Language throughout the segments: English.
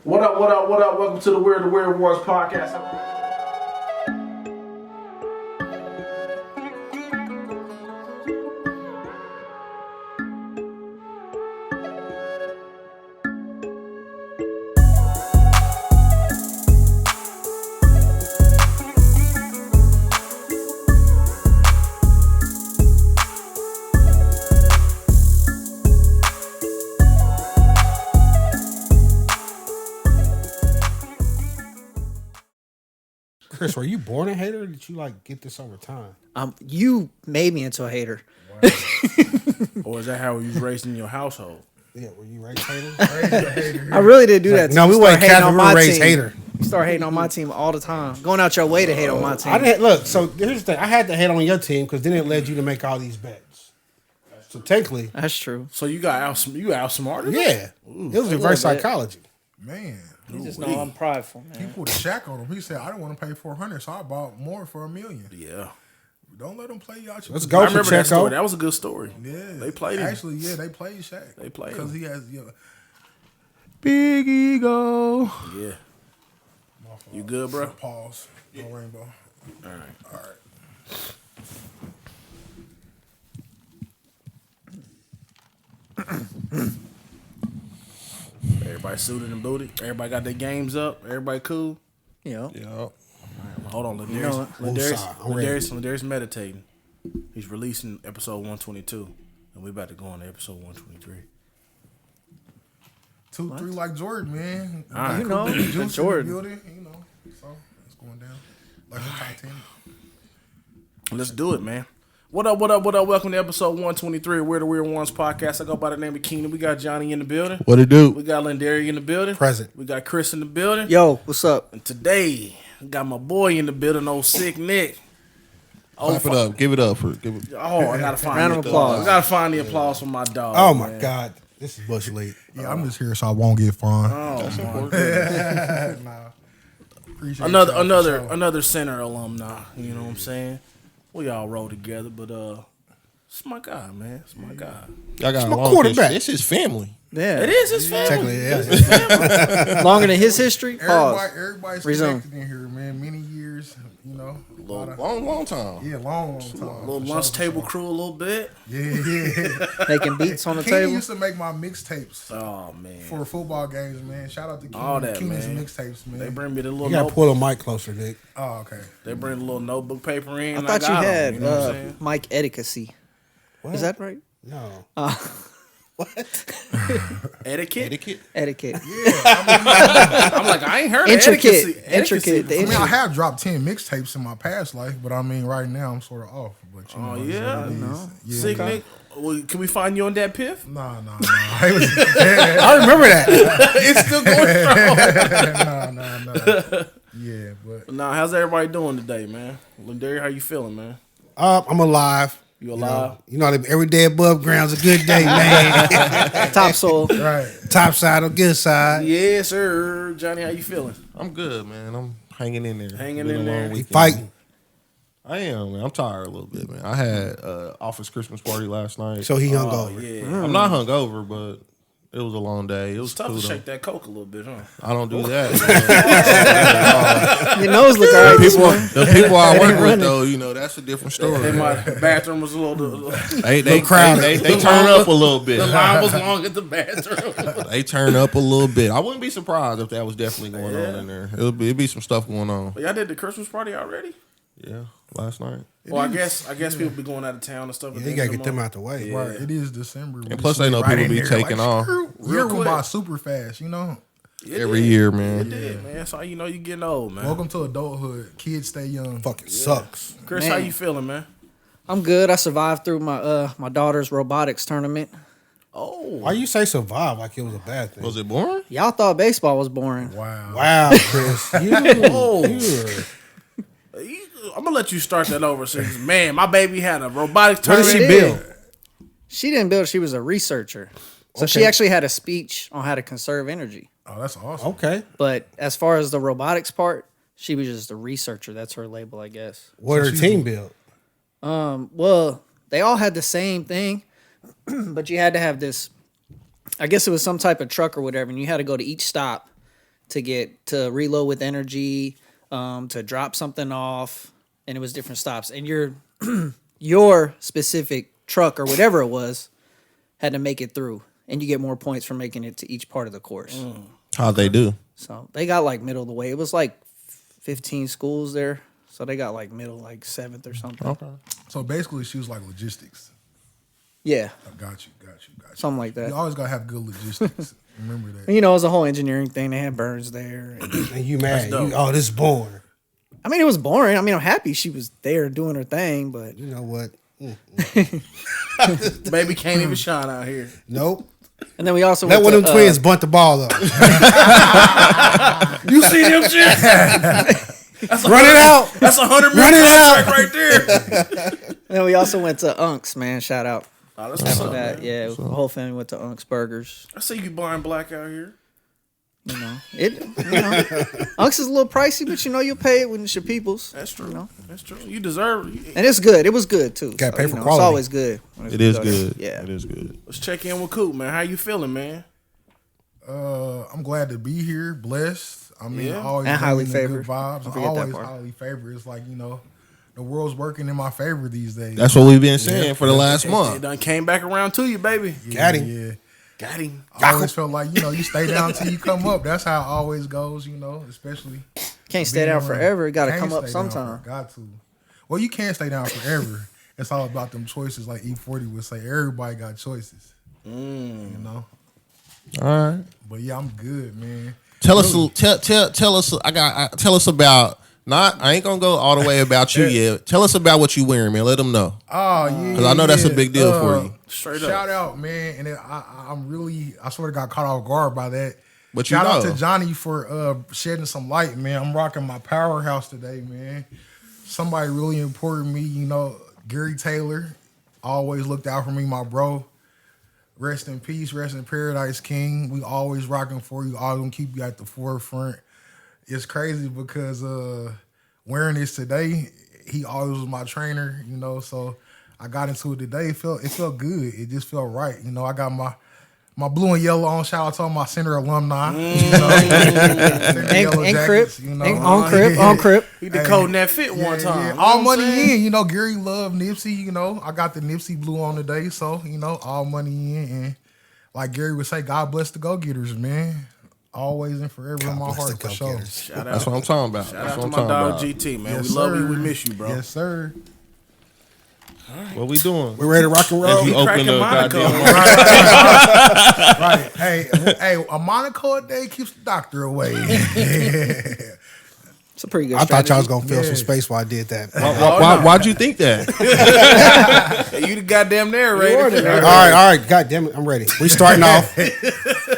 What up, what up, what up? Welcome to the Weird Wars podcast. Chris, were you born a hater or did you like get this over time? You made me into a hater. Wow. Or is that how you was raised in your household? Yeah, were you raised hater? I really did do that. No, we weren't Catholic, we were raised hater. You start hating on my team all the time. Going out your way to hate on my team. I didn't look, so here's the thing. I had to hate on your team because then it led you to make all these bets. So technically. That's true. So you outsmarted? Yeah. It was reverse psychology. Man. You just know I'm prideful, man. He put a shack on him. He said, I didn't want to pay $400, so I bought more for $1 million. Yeah. Don't let them play you out. Let's go. I remember that story. That was a good story. Yeah. They played him. Actually, yeah, they played Shaq. They played because him. he has, big ego. Yeah. You good, bro? Pause. No rainbow. All right. Everybody suited and booted. Everybody got their games up. Everybody cool. Yeah. Yep. Hold on, Ladarius meditating. He's releasing episode 122, and we about to go on to episode 123. 2-3 like Jordan, man. All right. You know, Juice Jordan. in the building, so it's going down like the Titanic. Let's do it, man. What up, what up, what up? Welcome to episode 123 of We're the Weird Ones podcast. I go by the name of Keenan. We got Johnny in the building. What it do? We got Lindari in the building. Present. We got Chris in the building. Yo, what's up? And today, we got my boy in the building, old sick Nick. Clap it up. Give it up. I gotta find Round of applause. I gotta find the applause for my dog. Oh my man. God. This is Bush League. Yeah, I'm just here so I won't get fined. Oh, Nah. Appreciate another center alumni. You know what I'm saying? We all roll together, but it's my guy, man. It's my guy. Y'all got my a long quarterback. history. It's his family. Yeah. It is his family. Technically, yeah. It's his family. Longer than his history? Pause. Everybody's Resume. connected in here, man. Many years, Long time. Yeah, long time. Little lunch table crew a little bit. Yeah. Making beats on the Kenny table. used to make my mixtapes Oh man. for football games, man. Shout out to All that, Kenny's man. mixtapes, man. They bring me the little You gotta notebook. pull the mic closer, Dick. Oh, okay. They bring the little notebook paper in. I thought you got 'em, had you know what I'm saying? Mike Etiquette. What? Is that right? No. Etiquette? Etiquette. I'm like, I ain't heard of Intricate. etiquette. The I mean, I intricate. have dropped 10 mixtapes in my past life, but I mean, right now I'm sort of off. But Oh it's yeah, what it is. no. Yeah. Sick Nick. Well, can we find you on that piff? Nah. I remember that. It's still going strong. nah. Yeah, but Nah, how's everybody doing today, man? Lindari, how you feeling, man? I'm alive. You alive? You know, every day above ground's a good day, man. Topsoil. right. Top side or good side. Yes, sir. Johnny, how you feeling? I'm good, man. I'm hanging in there. Hanging Been in a there. long weekend. Fighting. I am, man. I'm tired a little bit, man. I had office Christmas party last night. So he hung Oh, over. yeah. I'm not hungover, but it was a long day. It was It's tough cool, to though. shake that coke a little bit, huh? I don't do that. Your nose look all right this morning. The people I work with, though, that's a different story. And my bathroom was a little. They crowded. They turn up a little bit. The line was long at the bathroom. They turn up a little bit. I wouldn't be surprised if that was definitely going on in there. It'd be some stuff going on. But y'all did the Christmas party already? Yeah, last night. Well, I guess people be going out of town and stuff. Yeah, you gotta get them out the way. Yeah. Right. It is December. And plus they know people be taking off. Year quick. went by super fast, Every year, man. It did, man. That's how you know you getting old, man. Welcome to adulthood. Kids stay young. Fucking sucks. Chris, Man. how you feeling, man? I'm good. I survived through my daughter's robotics tournament. Oh, Why you say survive like it was a bad thing? Was it boring? Y'all thought baseball was boring. Wow. Wow, Chris. I'm gonna let you start that over. Since man, my baby had a robotics What did tournament. she build? She didn't build. She was a researcher. So she actually had a speech on how to conserve energy. Oh, that's awesome. Okay. But as far as the robotics part, she was just a researcher. That's her label, I guess. What did her team build? Well, they all had the same thing, but you had to have this. I guess it was some type of truck or whatever, and you had to go to each stop to reload with energy, to drop something off, and it was different stops. And your specific truck or whatever it was had to make it through, and you get more points for making it to each part of the course. How'd they do? So they got like middle of the way. It was like 15 schools there, so they got like middle, like 7th or something. Okay. So basically, she was like logistics. Yeah, I got you. something like that. You always gotta have good logistics. Remember that. And, it was a whole engineering thing. They had burns there. And you mad? This is boring. I mean, it was boring. I mean, I'm happy she was there doing her thing, but You know what? Baby can't even shine out here. Nope. and then we also Let went one of them twins bunt the ball up. You see them shit? That's Run it out. That's $100 Run million it out. right there. And then we also went to Unk's, man. Shout out. Oh, that's what's up, That, man. yeah, the whole family went to Unk's Burgers. I see you buying black out here. Unk's is a little pricey, but you'll pay it when it's your people's. That's true. That's true. You deserve it. And it's good. It was good too. Gotta pay for It's quality. always good. when It is good. good. Yeah. It is good. Let's check in with Coop, man. How you feeling, man? I'm glad to be here. Blessed. I mean, Yeah. always And highly bringing the favored. good vibes. Don't forget that Always part. highly favored. It's like the world's working in my favor these days. That's what we've been saying for the last It month. done came back around to you, baby. Got him. Yeah. Got him. I always felt like you stay down till you come up. That's how it always goes. Especially Can't stay being down around. forever. It got to Can't come up stay down sometime. Got to. Well, you can't stay down forever. It's all about them choices. Like E40 would say, everybody got choices. All right. But yeah, I'm good, man. Tell us. Tell us. Tell us about. I ain't gonna go all the way about you yet. Tell us about what you wearing, man. Let them know. Oh yeah, Because I know that's a big deal for you. Straight up. Shout out, man, and I sort of got caught off guard by that. But Shout out to Johnny for shedding some light, man. I'm rocking my Powerhouse today, man. Somebody really important to me, Gary Taylor, always looked out for me, my bro. Rest in peace, rest in paradise, King. We always rocking for you. Always gonna keep you at the forefront. It's crazy because wearing this today, he always was my trainer, so I got into it today. It felt good. It just felt right. I got my blue and yellow on. Shout out to all my center alumni. And Crip. On Crip. He decoding that fit one time. Yeah. All money in. Gary loved Nipsey. I got the Nipsey blue on today. So, all money in. And like Gary would say, God bless the go-getters, man. Always and forever in my heart for sure. That's what I'm talking about. Shout out to my dog GT, man. Yes, we love you. sir. We miss you, bro. Yes, sir. What we doing? We're ready to rock and roll. As you open cracking the Monaco. goddamn. Right. Hey, a Monaco a day keeps the doctor away. It's a pretty good I thought y'all was strategy. gonna fill some space while I did that. Why'd you think that? You the goddamn narrator. All right. God damn it, I'm ready. We starting off.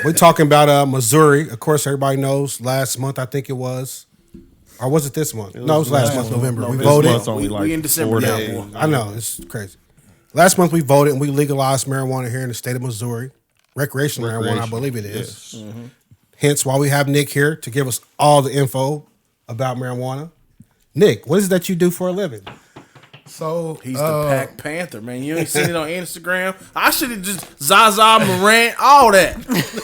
We're talking about Missouri. Of course, everybody knows. Last month, I think it was, or was it this month? No, it was last month, November. We This voted. month's only like we in December 4 now, days. boy. I know it's crazy. Last month we voted and we legalized marijuana here in the state of Missouri. Recreational marijuana, I believe it is. Yes. Hence why we have Nick here to give us all the info about marijuana. Nick, what is it that you do for a living? So He's the Pack Panther, man. You ain't seen it on Instagram. I should have just Zaza Morant, all that.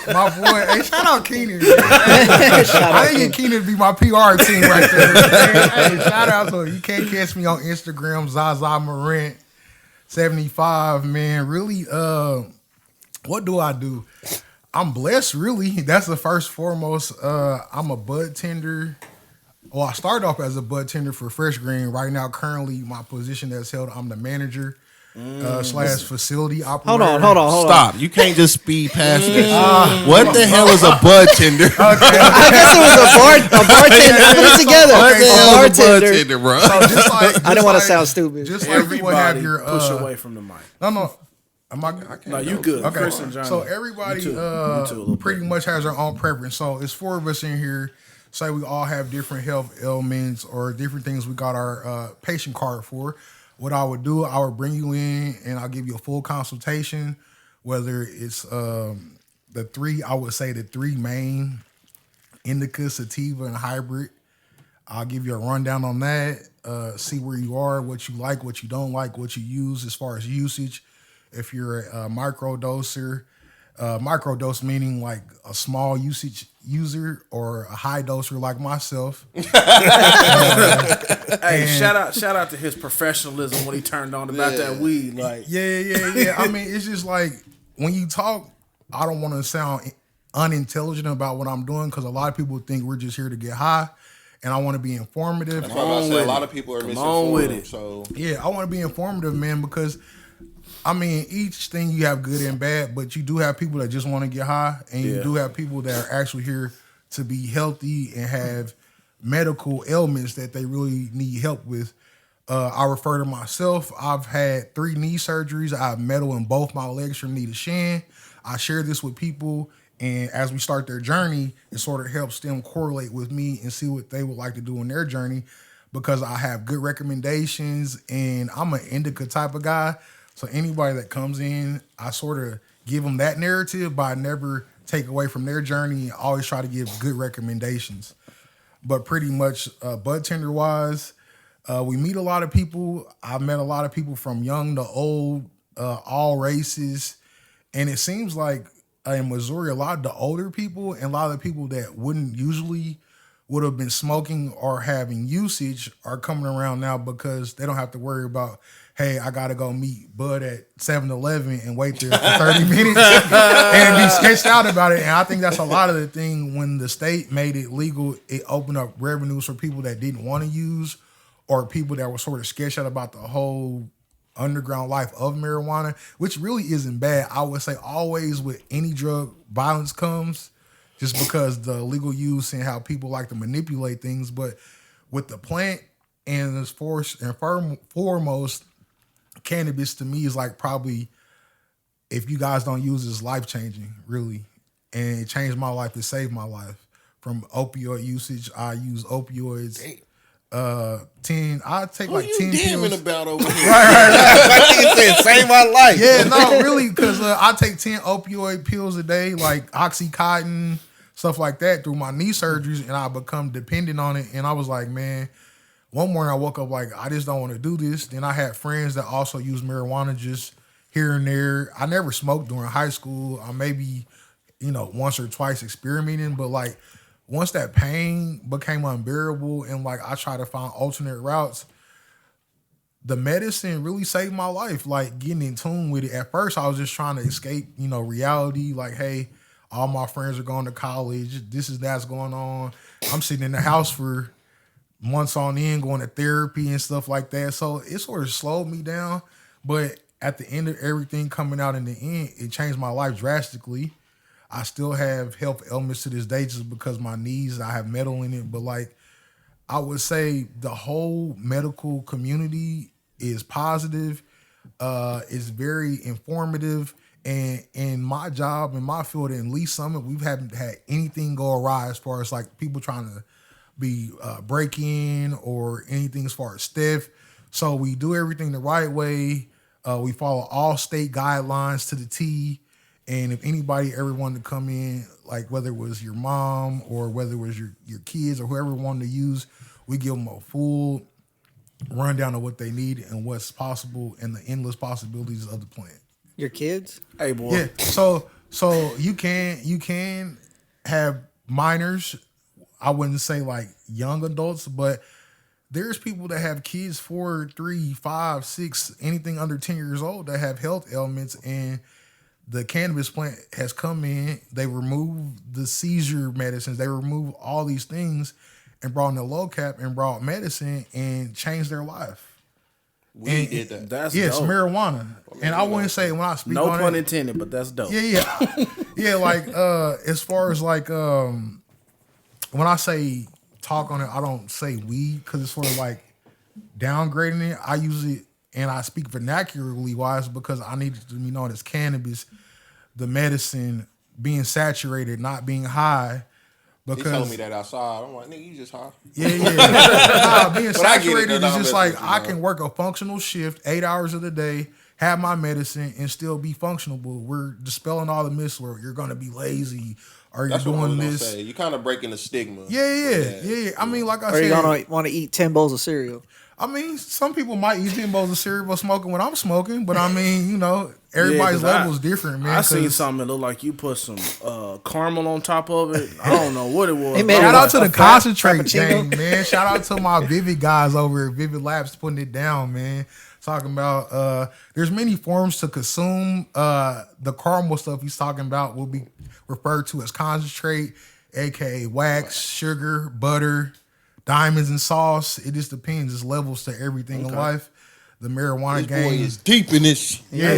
my boy, hey, shout out Keenan. I didn't get Keenan to be my PR team right there. Man. Hey, shout out to him. You can't catch me on Instagram, Zaza Morant 75, man. Really, what do I do? I'm blessed, really. That's the first foremost. I'm a bud tender. Well, I started off as a bud tender for Fresh Green. Right now, currently, my position that's held, I'm the manager slash facility operator. Hold on. Stop. You can't just speed past this. What the hell is a bud tender? I guess it was a bartender. Put it together. What the A hell is a bud bartender. tender, bro? So just like, I didn't want to sound stupid. Just like you would have Everybody your push away from the mic. No. Am I can't No, you good. Okay. Chris and Johnny. So everybody You too. You too, a little pretty much has their own preference. So it's 4 of us in here. Say we all have different health ailments or different things we got our patient card for. What I would do, I would bring you in and I'll give you a full consultation, whether it's the 3 main, indica, sativa, and hybrid. I'll give you a rundown on that, see where you are, what you like, what you don't like, what you use as far as usage. If you're a micro doser, Microdose meaning like a small usage user or a high doser like myself. Hey, shout out to his professionalism when he turned on about that weed. Like, yeah. I mean, it's just like when you talk, I don't want to sound unintelligent about what I'm doing because a lot of people think we're just here to get high, and I want to be informative. That's what I say. A lot of people are misinformed. So yeah, I want to be informative, man, because I mean, each thing you have good and bad, but you do have people that just want to get high, and you do have people that are actually here to be healthy and have medical ailments that they really need help with. I refer to myself. I've had 3 knee surgeries. I have metal in both my legs from knee to shin. I share this with people, and as we start their journey, it sort of helps them correlate with me and see what they would like to do in their journey, because I have good recommendations, and I'm an indica type of guy. So anybody that comes in, I sort of give them that narrative, but I never take away from their journey. I always try to give good recommendations. But pretty much bud tender wise, we meet a lot of people. I've met a lot of people from young to old, all races. And it seems like in Missouri, a lot of the older people and a lot of the people that wouldn't usually would have been smoking or having usage are coming around now because they don't have to worry about, hey, I got to go meet Bud at 7-Eleven and wait there for 30 minutes and be sketched out about it. And I think that's a lot of the thing. When the state made it legal, it opened up revenues for people that didn't want to use or people that were sort of sketched out about the whole underground life of marijuana, which really isn't bad. I would say always with any drug, violence comes just because the legal use and how people like to manipulate things. But with the plant and as first and foremost, cannabis to me is like probably, if you guys don't use it, it's life-changing, really. And it changed my life. It saved my life from opioid usage. I use opioids. 10. I take like 10 damning pills. about over here? I think it said save my life. Yeah, no, really, because I take 10 opioid pills a day, like Oxycontin, stuff like that, through my knee surgeries, and I become dependent on it. And I was like, man, one morning I woke up like, I just don't want to do this. Then I had friends that also use marijuana just here and there. I never smoked during high school. I maybe, once or twice experimenting, but like once that pain became unbearable and like I tried to find alternate routes, the medicine really saved my life. Like getting in tune with it. At first I was just trying to escape, reality. Like, hey, all my friends are going to college. That's going on. I'm sitting in the house for months on end, going to therapy and stuff like that. So it sort of slowed me down. But at the end of everything coming out in the end, it changed my life drastically. I still have health ailments to this day just because my knees, I have metal in it. But like, I would say the whole medical community is positive. It's very informative. And in my job, in my field, in Lee Summit, we haven't had anything go awry as far as like people trying to be break in or anything as far as theft. So we do everything the right way. We follow all state guidelines to the T. And if anybody ever wanted to come in, like whether it was your mom or whether it was your kids or whoever wanted to use, we give them a full rundown of what they need and what's possible and the endless possibilities of the plant. Your kids? Hey, boy. Yeah. So you can have minors. I wouldn't say like young adults, but there's people that have kids 4, 3, 5, 6, anything under 10 years old that have health ailments, and the cannabis plant has come in. They removed the seizure medicines. They removed all these things and brought in the low cap and brought medicine and changed their life. We did that. That's It's dope. marijuana. And I wouldn't say when I speak No on pun it. intended, but that's dope. Yeah, like as far as like when I say talk on it, I don't say weed because it's sort of like downgrading it. I use it and I speak vernacularly wise because I need it to be known as cannabis, the medicine being saturated, not being high. Because He told me that outside. I'm like, nigga, you just high. Yeah. Being But I get it, saturated though, is I'm just listening like to you, I man. can work a functional shift 8 hours of the day, have my medicine, and still be functional. We're dispelling all the myths where you're going to be lazy or you're That's what I was doing gonna this. say. You kind of breaking the stigma. Yeah. I mean, like I Or you said, gonna want to eat 10 bowls of cereal? I mean, some people might eat 10 bowls of cereal while smoking when I'm smoking, but I mean, you know, everybody's level is different, man. I seen something that looked like you put some caramel on top of it. I don't know what it was. Shout out to the concentrate gang, man. Shout out to my Vivid guys over at Vivid Labs putting it down, man. Talking about there's many forms to consume. The caramel stuff he's talking about will be referred to as concentrate, aka wax, sugar, butter, diamonds, and sauce. It just depends. There's levels to everything in life. The marijuana game is deep in this. Yeah.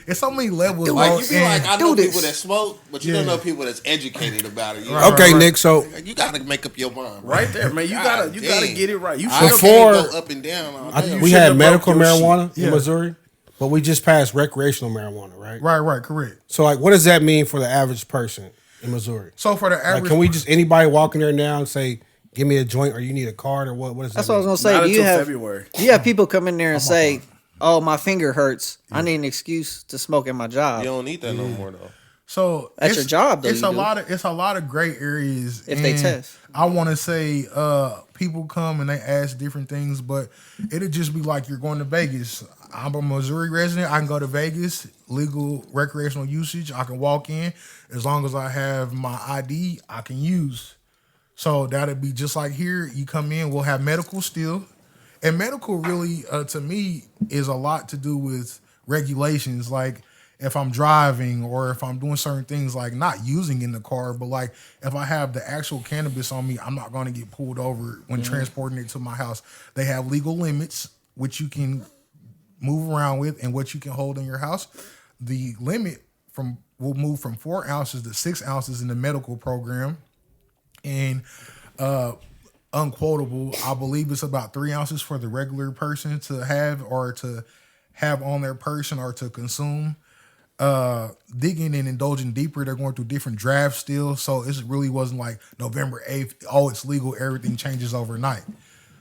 It's so many levels. Like you be like, I know people that smoke, but you don't know people that's educated about it. Okay, Nick. So you gotta make up your mind, right there, man. You gotta get it right. You can't go up and down. We had medical marijuana in Missouri, but we just passed recreational marijuana, right? Right, correct. So, like, what does that mean for the average person in Missouri? So for the average, like, can we just anybody walk in there now and say, "Give me a joint," or you need a card, or what? What is that? That's what I was gonna say. Not Do you have February. You have people come in there and say, "Oh, my finger hurts. I need an excuse to smoke at my job." You don't need that no more though. So that's your job, though. It's a lot of gray areas if they test. I want to say people come and they ask different things, but it'll just be like you're going to Vegas. I'm a Missouri resident. I can go to Vegas, legal recreational usage. I can walk in as long as I have my ID. I can use. So that'll be just like here. You come in, we'll have medical still. And medical really, to me, is a lot to do with regulations. Like if I'm driving or if I'm doing certain things, like not using in the car, but like if I have the actual cannabis on me, I'm not going to get pulled over when transporting it to my house. They have legal limits, which you can move around with and what you can hold in your house. The limit will move from 4 ounces to 6 ounces in the medical program. And unquotable, I believe it's about 3 ounces for the regular person to have or to have on their person or to consume. Digging and indulging deeper, they're going through different drafts still. So it really wasn't like November 8th, oh, it's legal, everything changes overnight.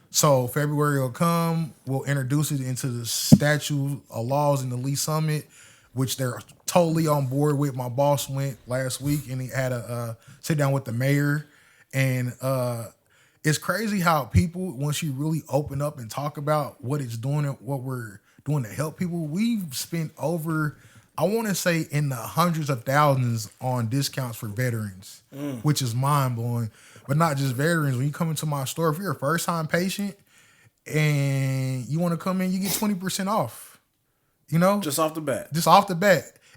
So February will come, we'll introduce it into the statute of laws in the Lee Summit, which they're totally on board with. My boss went last week and he had a sit down with the mayor. And it's crazy how people, once you really open up and talk about what it's doing and what we're doing to help people, we've spent over, I want to say, in the hundreds of thousands on discounts for veterans, which is mind-blowing. But not just veterans. When you come into my store, if you're a first-time patient and you want to come in, you get 20% off. You know? Just off the bat.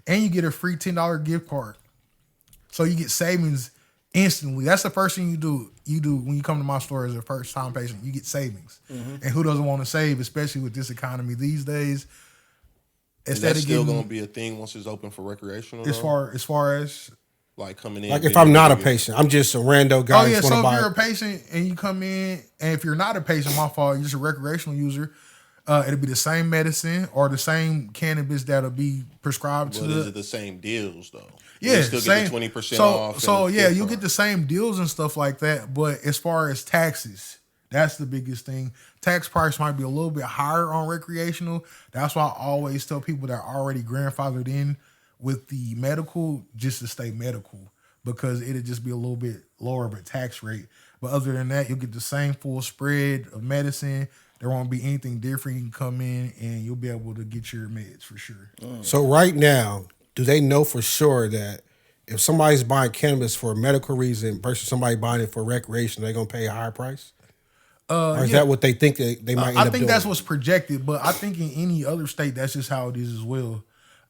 And you get a free $10 gift card. So you get savings instantly. That's the first thing you do when you come to my store as a first-time patient. You get savings. And who doesn't want to save, especially with this economy these days? Is that still going to be a thing once it's open for recreational? As far as like coming in, like if I'm not a patient, I'm just a rando guy. Oh yeah, so if you're a patient and you come in, and if you're not a patient, my fault, you're just a recreational user. It'll be the same medicine or the same cannabis that'll be prescribed to. Is it the same deals though? Yeah, you still get the 20% off. So yeah, you'll get the same deals and stuff like that. But as far as taxes, that's the biggest thing. Tax price might be a little bit higher on recreational. That's why I always tell people that are already grandfathered in with the medical just to stay medical, because it'll just be a little bit lower of a tax rate. But other than that, you'll get the same full spread of medicine. There won't be anything different. You can come in and you'll be able to get your meds for sure. So right now, do they know for sure that if somebody's buying cannabis for a medical reason versus somebody buying it for recreation, they're going to pay a higher price? Or is that what they think they might end up doing? I think that's what's projected, but I think in any other state, that's just how it is as well.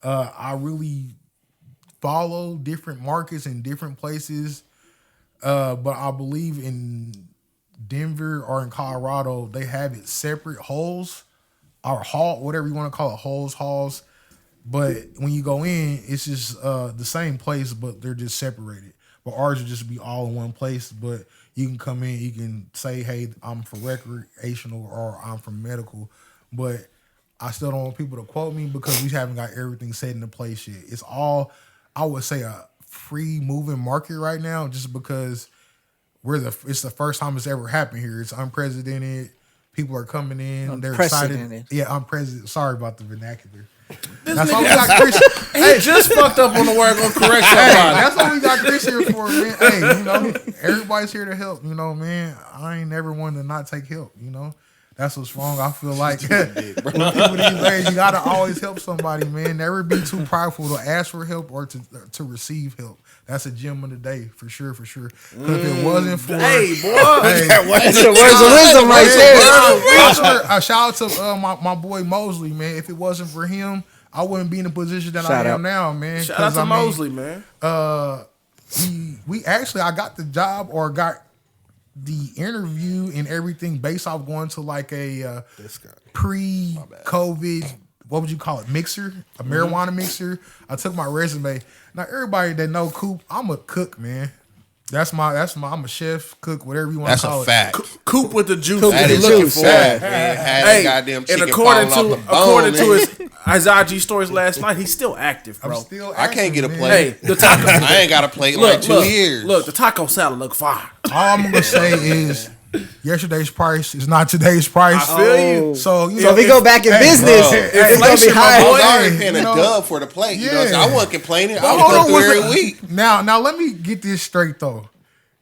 I really follow different markets in different places, but I believe in Denver or in Colorado, they have it separate halls or hall, whatever you want to call it, halls. But when you go in, it's just the same place, but they're just separated. But ours will just be all in one place. But you can come in, you can say, hey, I'm for recreational or I'm from medical. But I still don't want people to quote me because we haven't got everything set into place yet. It's all, I would say, a free moving market right now, just because it's the first time it's ever happened here. It's unprecedented. People are coming in. They're excited. Yeah, unprecedented. Sorry about the vernacular. That's why we got Chris. Hey, just fucked up on the word. Gonna correct somebody. That's what we got Chris here for, man. Hey, everybody's here to help. Man, I ain't never one to not take help. That's what's wrong. I feel like with people these days, you gotta always help somebody, man. Never be too prideful to ask for help or to receive help. That's a gem of the day for sure, for sure. Because if it wasn't for Hey, boy. That's the words of wisdom right there. Shout out to my boy Mosley, man. If it wasn't for him, I wouldn't be in the position that I am now, man. Shout out to Mosley, man. I got the job or got the interview and everything based off going to like a pre-COVID, what would you call it, mixer, a marijuana mixer. I took my resume. Now everybody that know Coop, I'm a cook, man. I'm a chef, cook, whatever you want to call it. That's a fact. Coop with the juice. That is looking a for. fact. Hey, goddamn chicken and according falling to his IG stories last night, he's still active, bro. I can't get a plate. Hey, the taco. I ain't got a plate in like 2 years. Look, the taco salad look fire. All I'm gonna say is yesterday's price is not today's price. I feel you. So if we go back in business, it's gonna be high. I was already paying a dub for the plate. You know, so I wasn't complaining. I was going through every week. Now let me get this straight though.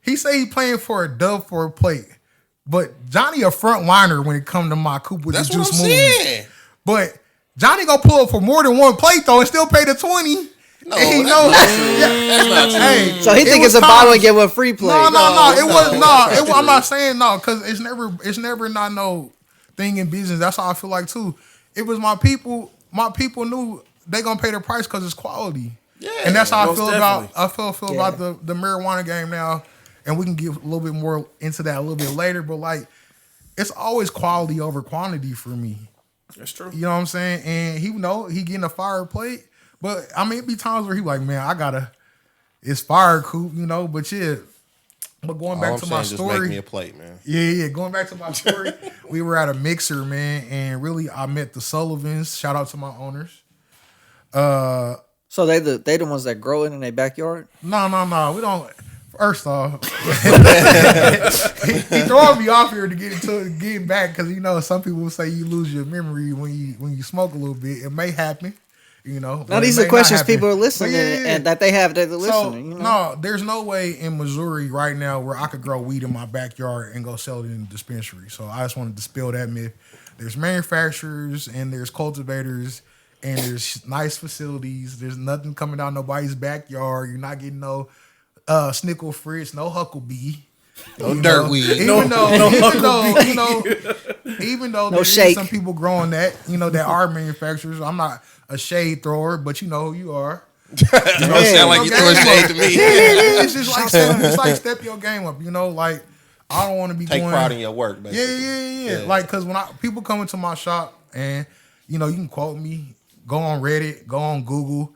He say he playing for a dub for a plate, but Johnny a front liner when it come to my Coop with That's the what juice I'm saying. But Johnny gonna pull up for more than one plate though and still pay the 20. No, and he that's not true. Hey, So he think it's a bottle and get one free plate. No. I'm not saying no because it's never not no thing in business. That's how I feel like too. It was my people. My people knew they gonna pay the price because it's quality. Yeah, and that's how I feel definitely. about the marijuana game now. And we can get a little bit more into that a little bit later. But like, it's always quality over quantity for me. That's true. You know what I'm saying? And he getting a fire plate. But I mean, it be times where he like, man, it's fire, Coop, you know. But yeah, but going back to my story, just make me a plate, man. Yeah. Going back to my story, we were at a mixer, man, and really I met the Sullivans. Shout out to my owners. So they the ones that grow it in their backyard? No, we don't. First off, he throwing me off here to get back because you know some people say you lose your memory when you smoke a little bit. It may happen, you know. Now these are questions people are listening and that they have that they're listening. You know? No, there's no way in Missouri right now where I could grow weed in my backyard and go sell it in the dispensary. So I just want to dispel that myth. There's manufacturers and there's cultivators and there's nice facilities. There's nothing coming out nobody's backyard. You're not getting no Snickle Fritz, no Huckabee. No dirt weed. Even though no there's shake. some people growing that, that are manufacturers. I'm not a shade thrower, but you know who you are. You don't sound like you're throwing shade to me. It's just like step your game up, like I don't want to be take pride in your work, basically. Yeah. Like, cause when people come into my shop and you can quote me, go on Reddit, go on Google.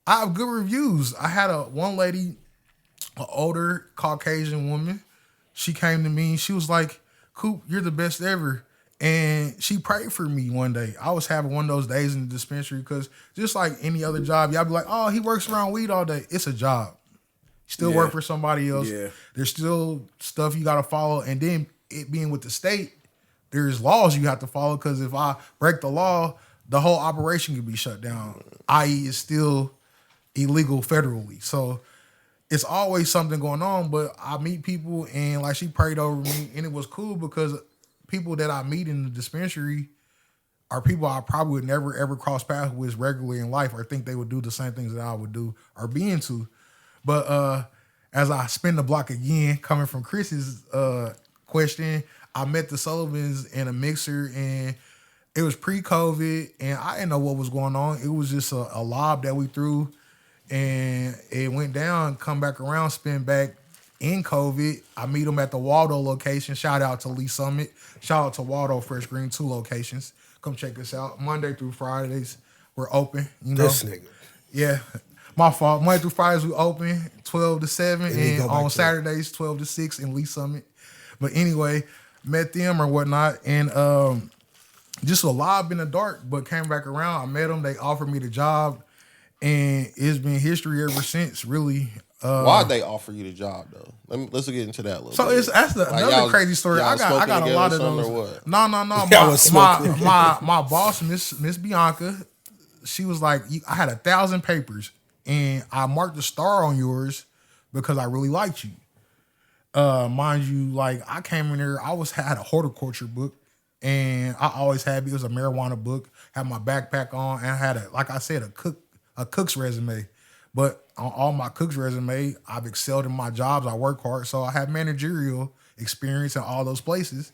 I have good reviews. I had one lady, an older Caucasian woman. She came to me and she was like, "Coop, you're the best ever." And she prayed for me one day. I was having one of those days in the dispensary because just like any other job, y'all be like, "Oh, he works around weed all day." It's a job. Still work for somebody else. Yeah. There's still stuff you got to follow. And then it being with the state, there's laws you have to follow because if I break the law, the whole operation could be shut down, i.e. it's still illegal federally. So it's always something going on, but I meet people and like she prayed over me and it was cool because people that I meet in the dispensary are people I probably would never ever cross paths with regularly in life or think they would do the same things that I would do or be into. But as I spin the block again, coming from Chris's question, I met the Sullivans in a mixer and it was pre-COVID and I didn't know what was going on. It was just a lob that we threw and it went down, come back around, spin back in COVID. I meet them at the Waldo location. Shout out to Lee Summit. Shout out to Waldo Fresh Green, 2 locations. Come check us out. Monday through Fridays, we're open. This nigga. Yeah. My fault. Monday through Fridays, we open 12 to 7. And on Saturdays, 12 to 6 in Lee Summit. But anyway, met them or whatnot. And just a lob in the dark, but came back around. I met them. They offered me the job. And it's been history ever since, really. Why'd they offer you the job though? Let's get into that a little bit. So that's another crazy story. I got a lot of those. No. My boss, Miss Bianca, she was like, I had 1,000 papers and I marked a star on yours because I really liked you. Mind you, like I came in there, had a horticulture book. and I always had it was a marijuana book. Had my backpack on, and I had a cook's resume. But on all my cook's resume, I've excelled in my jobs. I work hard, so I have managerial experience in all those places.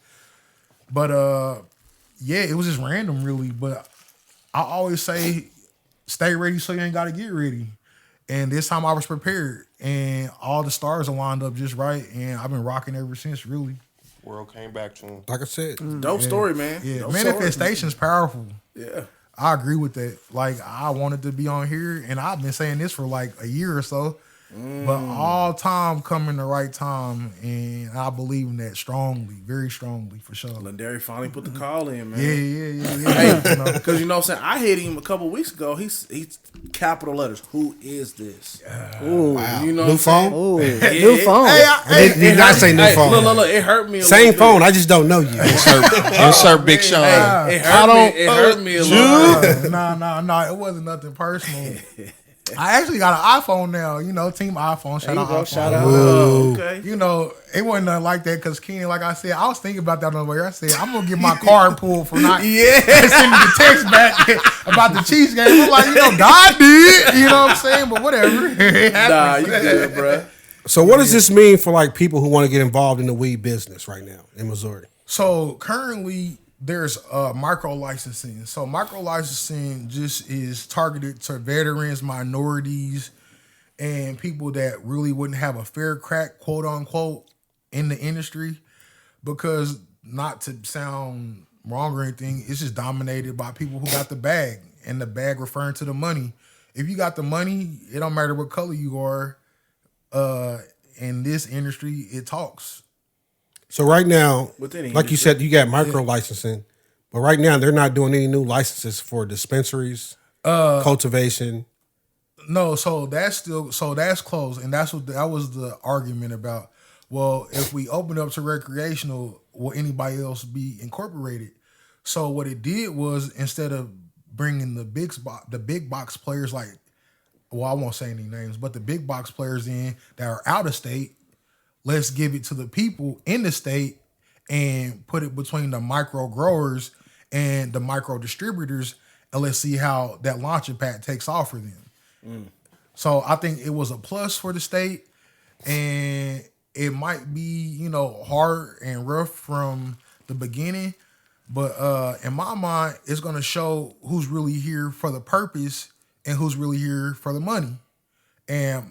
But it was just random, really. But I always say, stay ready so you ain't got to get ready. And this time I was prepared, and all the stars are lined up just right, and I've been rocking ever since, really. World came back to him. Like I said, dope story, man. Yeah, dope manifestation's powerful. Yeah. I agree with that. Like, I wanted to be on here, and I've been saying this for like a year or so. But all time come in the right time, and I believe in that strongly, very strongly, for sure. Lindari finally put the call in, man. Yeah. Because you know what I'm saying? I hit him a couple weeks ago. He's capital letters. Who is this? Ooh. wow. You know New phone? Ooh. New phone. Did not say new phone. Look, it hurt me a Same little phone. I just don't know you. Insert Big Sean. It hurt me a little bit. No, it wasn't nothing personal. I actually got an iPhone now, Team iPhone. Shout out iPhone. Shout out. Okay. It wasn't nothing like that because Keenan, like I said, I was thinking about that on the way. I said, I'm going to get my card pulled for not sending the text back about the Chiefs game. I'm like, God did. You know what I'm saying? But whatever. Nah, you good, bro. So what does this mean for like people who want to get involved in the weed business right now in Missouri? So currently there's micro licensing. So micro licensing just is targeted to veterans, minorities, and people that really wouldn't have a fair crack, quote unquote, in the industry. Because not to sound wrong or anything, it's just dominated by people who got the bag, and the bag referring to the money. If you got the money, it don't matter what color you are. In this industry, it talks. So right now, Within like you said, you got micro licensing, but right now they're not doing any new licenses for dispensaries, cultivation. No, so that's closed, and that was the argument about. Well, if we open up to recreational, will anybody else be incorporated? So what it did was, instead of bringing the big box players, like, well, I won't say any names, but the big box players in that are out of state, let's give it to the people in the state and put it between the micro growers and the micro distributors, and let's see how that launching pad takes off for them. So I think it was a plus for the state, and it might be, hard and rough from the beginning, but in my mind, it's going to show who's really here for the purpose and who's really here for the money. And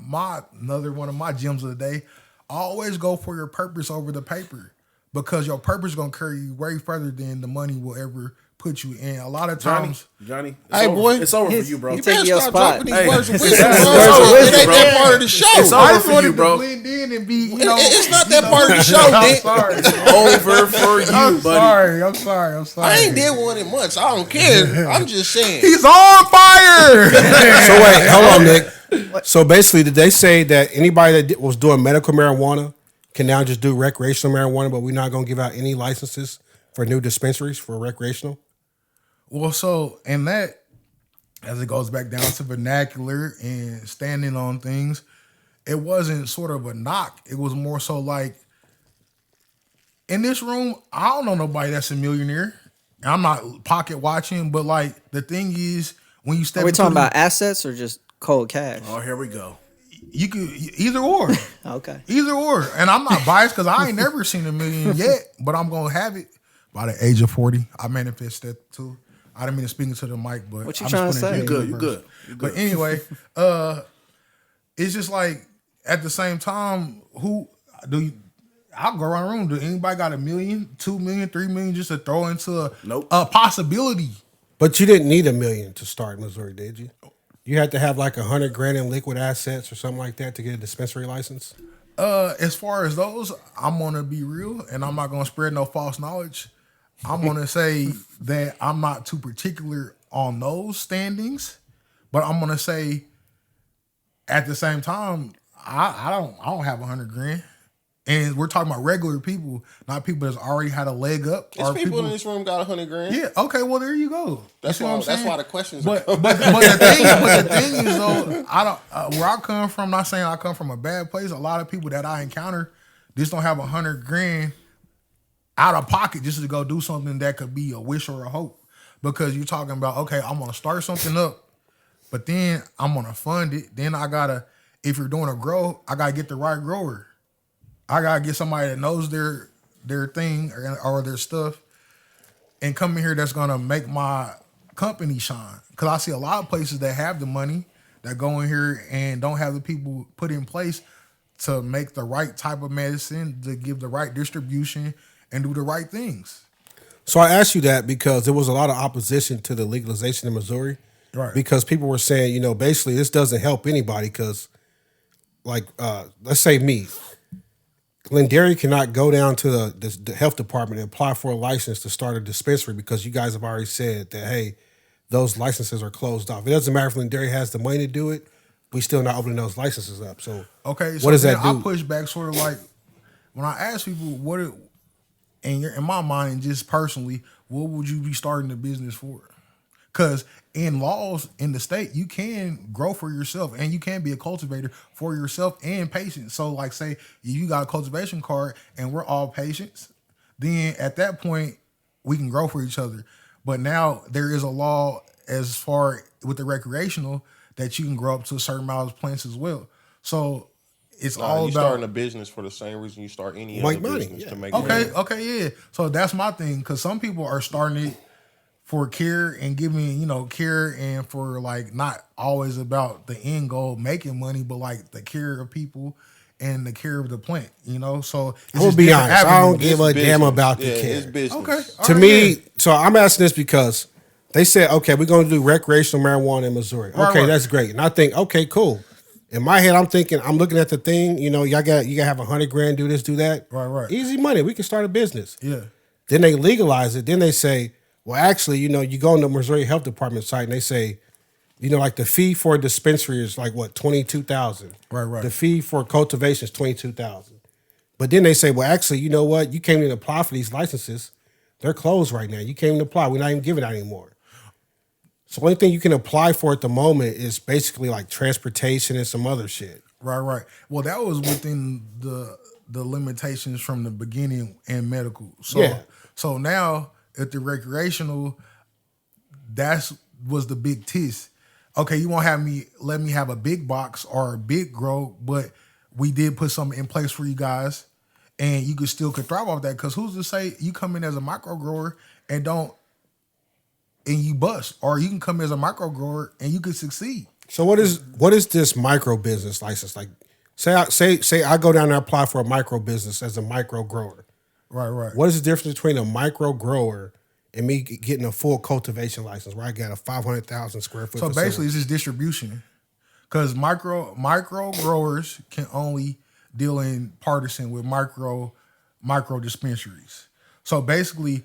another one of my gems of the day, always go for your purpose over the paper, because your purpose is going to carry you way further than the money will ever put you in. A lot of times, Johnny, hey boy, it's over for you, bro. You taking your spot. These words of wisdom, It ain't that part of the show. It's I over just for wanted you, bro. to blend in and be, It's not that part of the show, I'm Dick. sorry. Over for you, buddy. I'm sorry. I ain't did one in months. I don't care. I'm just saying. He's on fire. So wait, hold on, Nick. So basically, did they say that anybody that was doing medical marijuana can now just do recreational marijuana, but we're not going to give out any licenses for new dispensaries for recreational? Well, so, and that, as it goes back down to vernacular and standing on things, it wasn't sort of a knock. It was more so like, in this room, I don't know nobody that's a millionaire. I'm not pocket watching, but like, the thing is, when you step Are we talking about assets or just cold cash? Oh, here we go. You could either or. Okay. Either or. And I'm not biased because I ain't never seen $1 million yet, but I'm going to have it by the age of 40. I manifest that too. I didn't mean to speak into the mic, but what you I'm trying to just putting say? it in You universe. good. But anyway, it's just like, at the same time, I'll go around the room. Do anybody got $1 million, $2 million, $3 million just to throw into a possibility? But you didn't need $1 million to start in Missouri, did you? You had to have like $100,000 in liquid assets or something like that to get a dispensary license? As far as those, I'm gonna be real, and I'm not gonna spread no false knowledge. I'm gonna say that I'm not too particular on those standings, but I'm gonna say at the same time, I don't have $100,000, and we're talking about regular people, not people that's already had a leg up. There's people in this room got $100,000. Yeah. Okay. Well, there you go. That's You see why. what I'm That's saying? why the questions. But the thing is though, I don't where I come from. Not saying I come from a bad place. A lot of people that I encounter just don't have $100,000 out of pocket just to go do something that could be a wish or a hope. Because you're talking about, okay, I'm gonna start something up, but then I'm gonna fund it. Then I gotta, if you're doing a grow, I gotta get the right grower. I gotta get somebody that knows their thing or their stuff, and come in here that's gonna make my company shine. Because I see a lot of places that have the money that go in here and don't have the people put in place to make the right type of medicine, to give the right distribution, and do the right things. So I asked you that because there was a lot of opposition to the legalization in Missouri. Right. Because people were saying, basically this doesn't help anybody because, like, let's say me, Glenderry cannot go down to the health department and apply for a license to start a dispensary because you guys have already said that, hey, those licenses are closed off. It doesn't matter if Glenderry has the money to do it. We still not opening those licenses up. So okay, what does that do? I push back sort of like when I ask people in my mind, just personally, what would you be starting a business for? Because in laws in the state, you can grow for yourself and you can be a cultivator for yourself and patients. So like say you got a cultivation card and we're all patients, then at that point we can grow for each other. But now there is a law as far with the recreational that you can grow up to a certain amount of plants as well. So it's all about starting a business for the same reason you start any other business to make money. Okay, yeah. So that's my thing, because some people are starting it for care and giving, care and for like not always about the end goal making money, but like the care of people and the care of the plant, So I'm gonna be honest, I don't give a damn about the care. It's business. Okay. To me, so I'm asking this because they said, okay, we're going to do recreational marijuana in Missouri. Okay, that's great. And I think, okay, cool. In my head, I'm thinking, I'm looking at the thing, you got to have $100,000, do this, do that. Right. Easy money. We can start a business. Yeah. Then they legalize it. Then they say, well, actually, you go on the Missouri Health Department site and they say, like the fee for a dispensary is like what, $22,000. Right. The fee for cultivation is $22,000. But then they say, well, actually, you know what? You can't even apply for these licenses. They're closed right now. You can't even apply. We're not even giving out anymore. So the only thing you can apply for at the moment is basically like transportation and some other shit. Right. Well, that was within the limitations from the beginning and medical. So now at the recreational, was the big test. Okay, you won't let me have a big box or a big grow, but we did put something in place for you guys, and you could thrive off that. Because who's to say you come in as a micro grower and you bust, or you can come as a micro grower and you could succeed. So what is this micro business license like? Say I go down there and apply for a micro business as a micro grower. Right. What is the difference between a micro grower and me getting a full cultivation license where I got a 500,000 square foot? So facility? basically, it's just distribution. Because micro growers can only deal in partisan with micro dispensaries. So basically,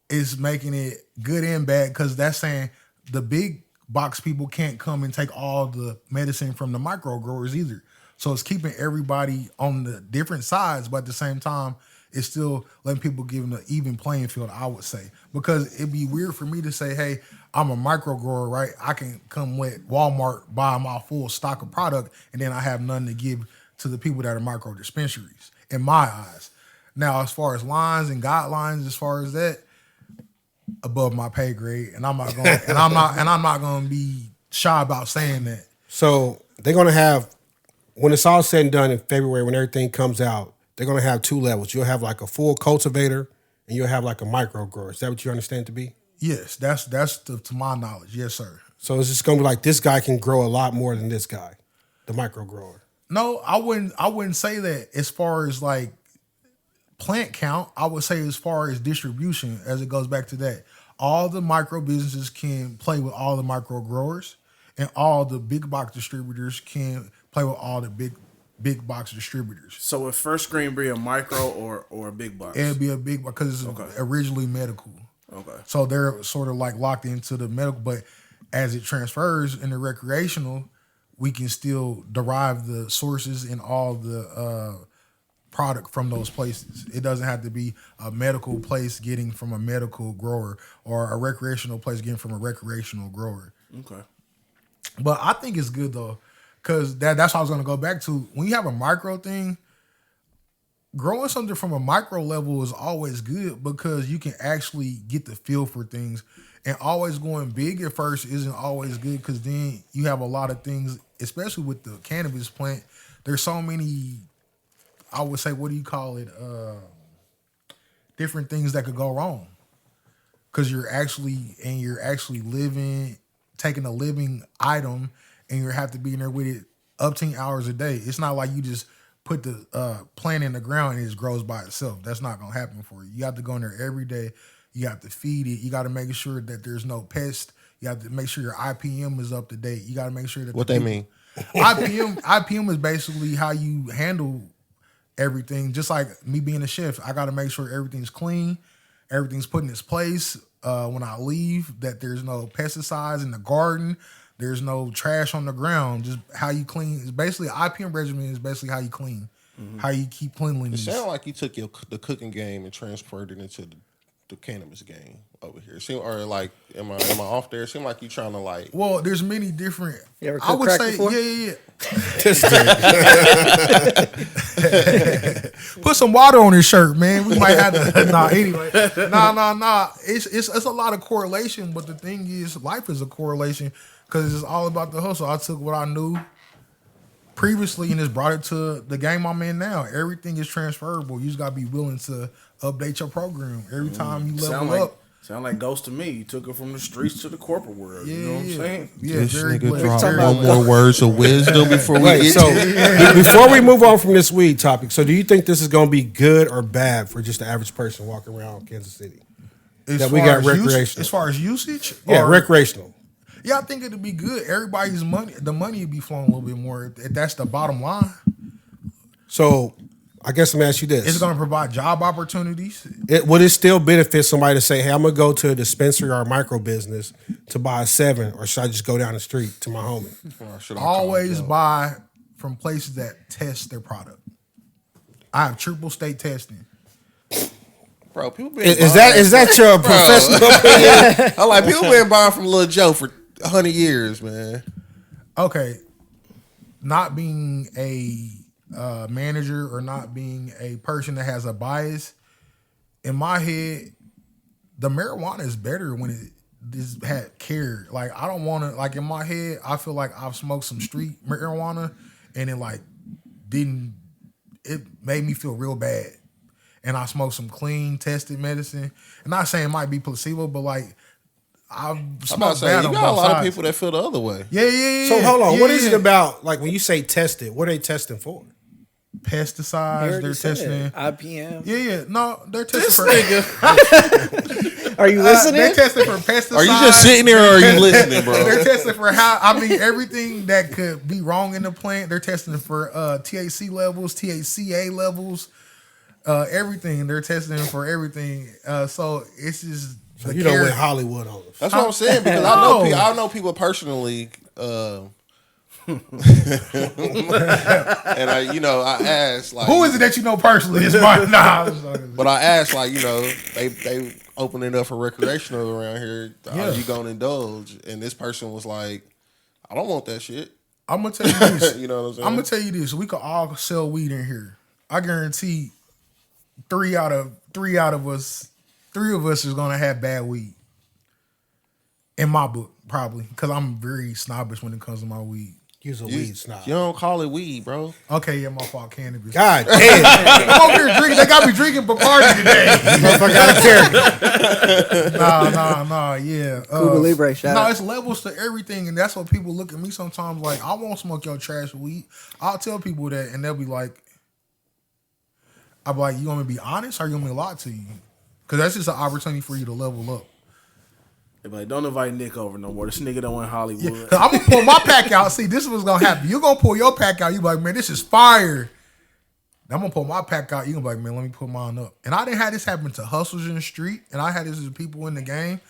it's making it good and bad, because that's saying the big box people can't come and take all the medicine from the micro growers either. So it's keeping everybody on the different sides, but at the same time, it's still letting people give them an even playing field, I would say. Because it'd be weird for me to say, hey, I'm a micro grower, right? I can come let Walmart buy my full stock of product, and then I have nothing to give to the people that are micro dispensaries, in my eyes. Now, as far as lines and guidelines, as far as that, above my pay grade, and I'm not going to be shy about saying that. So they're going to have, when it's all said and done in February, when everything comes out, they're going to have two levels. You'll have like a full cultivator, and you'll have like a micro grower. Is that what you understand to be? Yes, that's to my knowledge. Yes, sir. So it's just going to be like this guy can grow a lot more than this guy, the micro grower. No, I wouldn't say that as far as like plant count. I would say as far as distribution, as it goes back to that. All the micro businesses can play with all the micro growers, and all the big box distributors can play with all the big box distributors. So would First Green be a micro or a big box? It'd be a big box because it's originally medical. Okay. So they're sort of like locked into the medical, but as it transfers in the recreational, we can still derive the sources and all the product from those places. It doesn't have to be a medical place getting from a medical grower or a recreational place getting from a recreational grower. Okay. But I think it's good though, because that's what I was going to go back to. When you have a micro thing, growing something from a micro level is always good because you can actually get the feel for things. And always going big at first isn't always good because then you have a lot of things, especially with the cannabis plant. There's so many, I would say, what do you call it? Different things that could go wrong. Because you're actually living, taking a living item and you have to be in there with it up 10 hours a day. It's not like you just put the plant in the ground and it just grows by itself. That's not going to happen for you. You have to go in there every day. You have to feed it. You got to make sure that there's no pests. You have to make sure your IPM is up to date. You got to make sure that what they mean. IPM is basically how you handle everything. Just like me being a chef, I got to make sure everything's clean, everything's put in its place. When I leave, that there's no pesticides in the garden, there's no trash on the ground. Just how you clean. It's basically IPM regimen is basically how you clean, how you keep cleanliness. It sounds like you took the cooking game and transferred it into the cannabis game over here. Or like, am I off there? It seems like you trying to like. Well, there's many different. You ever I would crack say, before? yeah. Put some water on his shirt, man. We might have to. Anyway. It's a lot of correlation, but the thing is, life is a correlation because it's all about the hustle. I took what I knew previously and just brought it to the game I'm in now. Everything is transferable. You just gotta be willing to update your program every time you level up. Sound like Ghost to me. You took it from the streets to the corporate world. You know what I'm saying? Yeah, This very nigga good. dropped Very one good. more words of wisdom before we Wait, get so to before we move on from this weed topic, so do you think this is going to be good or bad for just the average person walking around Kansas City? That we got recreational. As far as usage? Yeah, or- recreational. Yeah, I think it'd be good. Everybody's money, the money would be flowing a little bit more. If that's the bottom line. So I guess let me ask you this. It's going to provide job opportunities. Would it still benefit somebody to say, hey, I'm going to go to a dispensary or a micro business to buy a 7, or should I just go down the street to my homie? Or should I Always buy from places that test their product. I have triple state testing. Bro, people been Is that your professional opinion? I like people been buying from Lil Joe for 100 years, man. Okay, not being a manager or not being a person that has a bias, in my head, the marijuana is better when it is had care. Like, I don't want to, like, in my head, I feel like I've smoked some street marijuana and it made me feel real bad. And I smoked some clean, tested medicine. I'm not saying it might be placebo, but like, I've I'm about to smoked say, bad you on got a both lot of sides. people that feel the other way. Yeah. So hold on. Yeah, What is it yeah. about, like when you say tested, what are they testing for? Pesticides, they're testing. IPM. Yeah. No, they're testing for Are you listening? They're testing for pesticides. Are you just sitting there or are you listening, bro? They're testing for everything that could be wrong in the plant. They're testing for THC levels, THCA levels, everything. They're testing for everything. So it's just So you don't went Hollywood on us. That's what I'm saying, because I know people personally, and I asked like, who is it that you know personally? It's mine. But I asked like, they open it up for recreational around here. Are you gonna indulge? And this person was like, I don't want that shit. I'm gonna tell you this. You know what I'm saying? I'm gonna tell you this. We could all sell weed in here. I guarantee three of us is gonna have bad weed. In my book, probably, because I'm very snobbish when it comes to my weed. You's a weed snob. You don't call it weed, bro. Okay, yeah, my fault. Cannabis. God damn. I'm over here drinking. They got me drinking Bacardi today. Motherfucker got a character. Nah, yeah. Cuba Libre, shout out. It's levels to everything, and that's what people look at me sometimes like, I won't smoke your trash weed. I'll tell people that, and they'll be like, I'll be like, you want me to be honest or you want me to lie to you? Because that's just an opportunity for you to level up. They're like, don't invite Nick over no more. This nigga don't want Hollywood. Yeah, cause I'm gonna pull my pack out. See, this is what's gonna happen. You're gonna pull your pack out. You be like, man, this is fire. I'm gonna pull my pack out. You gonna be like, man, let me put mine up. And I didn't have this happen to hustlers in the street, and I had this to people in the game.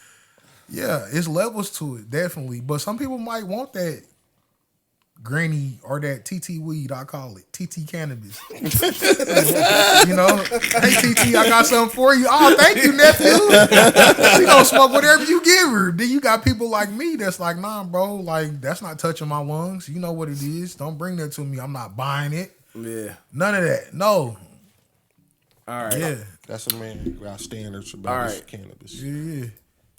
Yeah, it's levels to it, definitely. But some people might want that granny or that TT weed, I call it TT cannabis. Hey TT, I got something for you. Oh, thank you, nephew. She gonna smoke whatever you give her. Then you got people like me that's like, nah, bro, like that's not touching my lungs. You know what it is. Don't bring that to me. I'm not buying it. Yeah. None of that. No. All right. Yeah. That's a man who got standards about his cannabis. Yeah.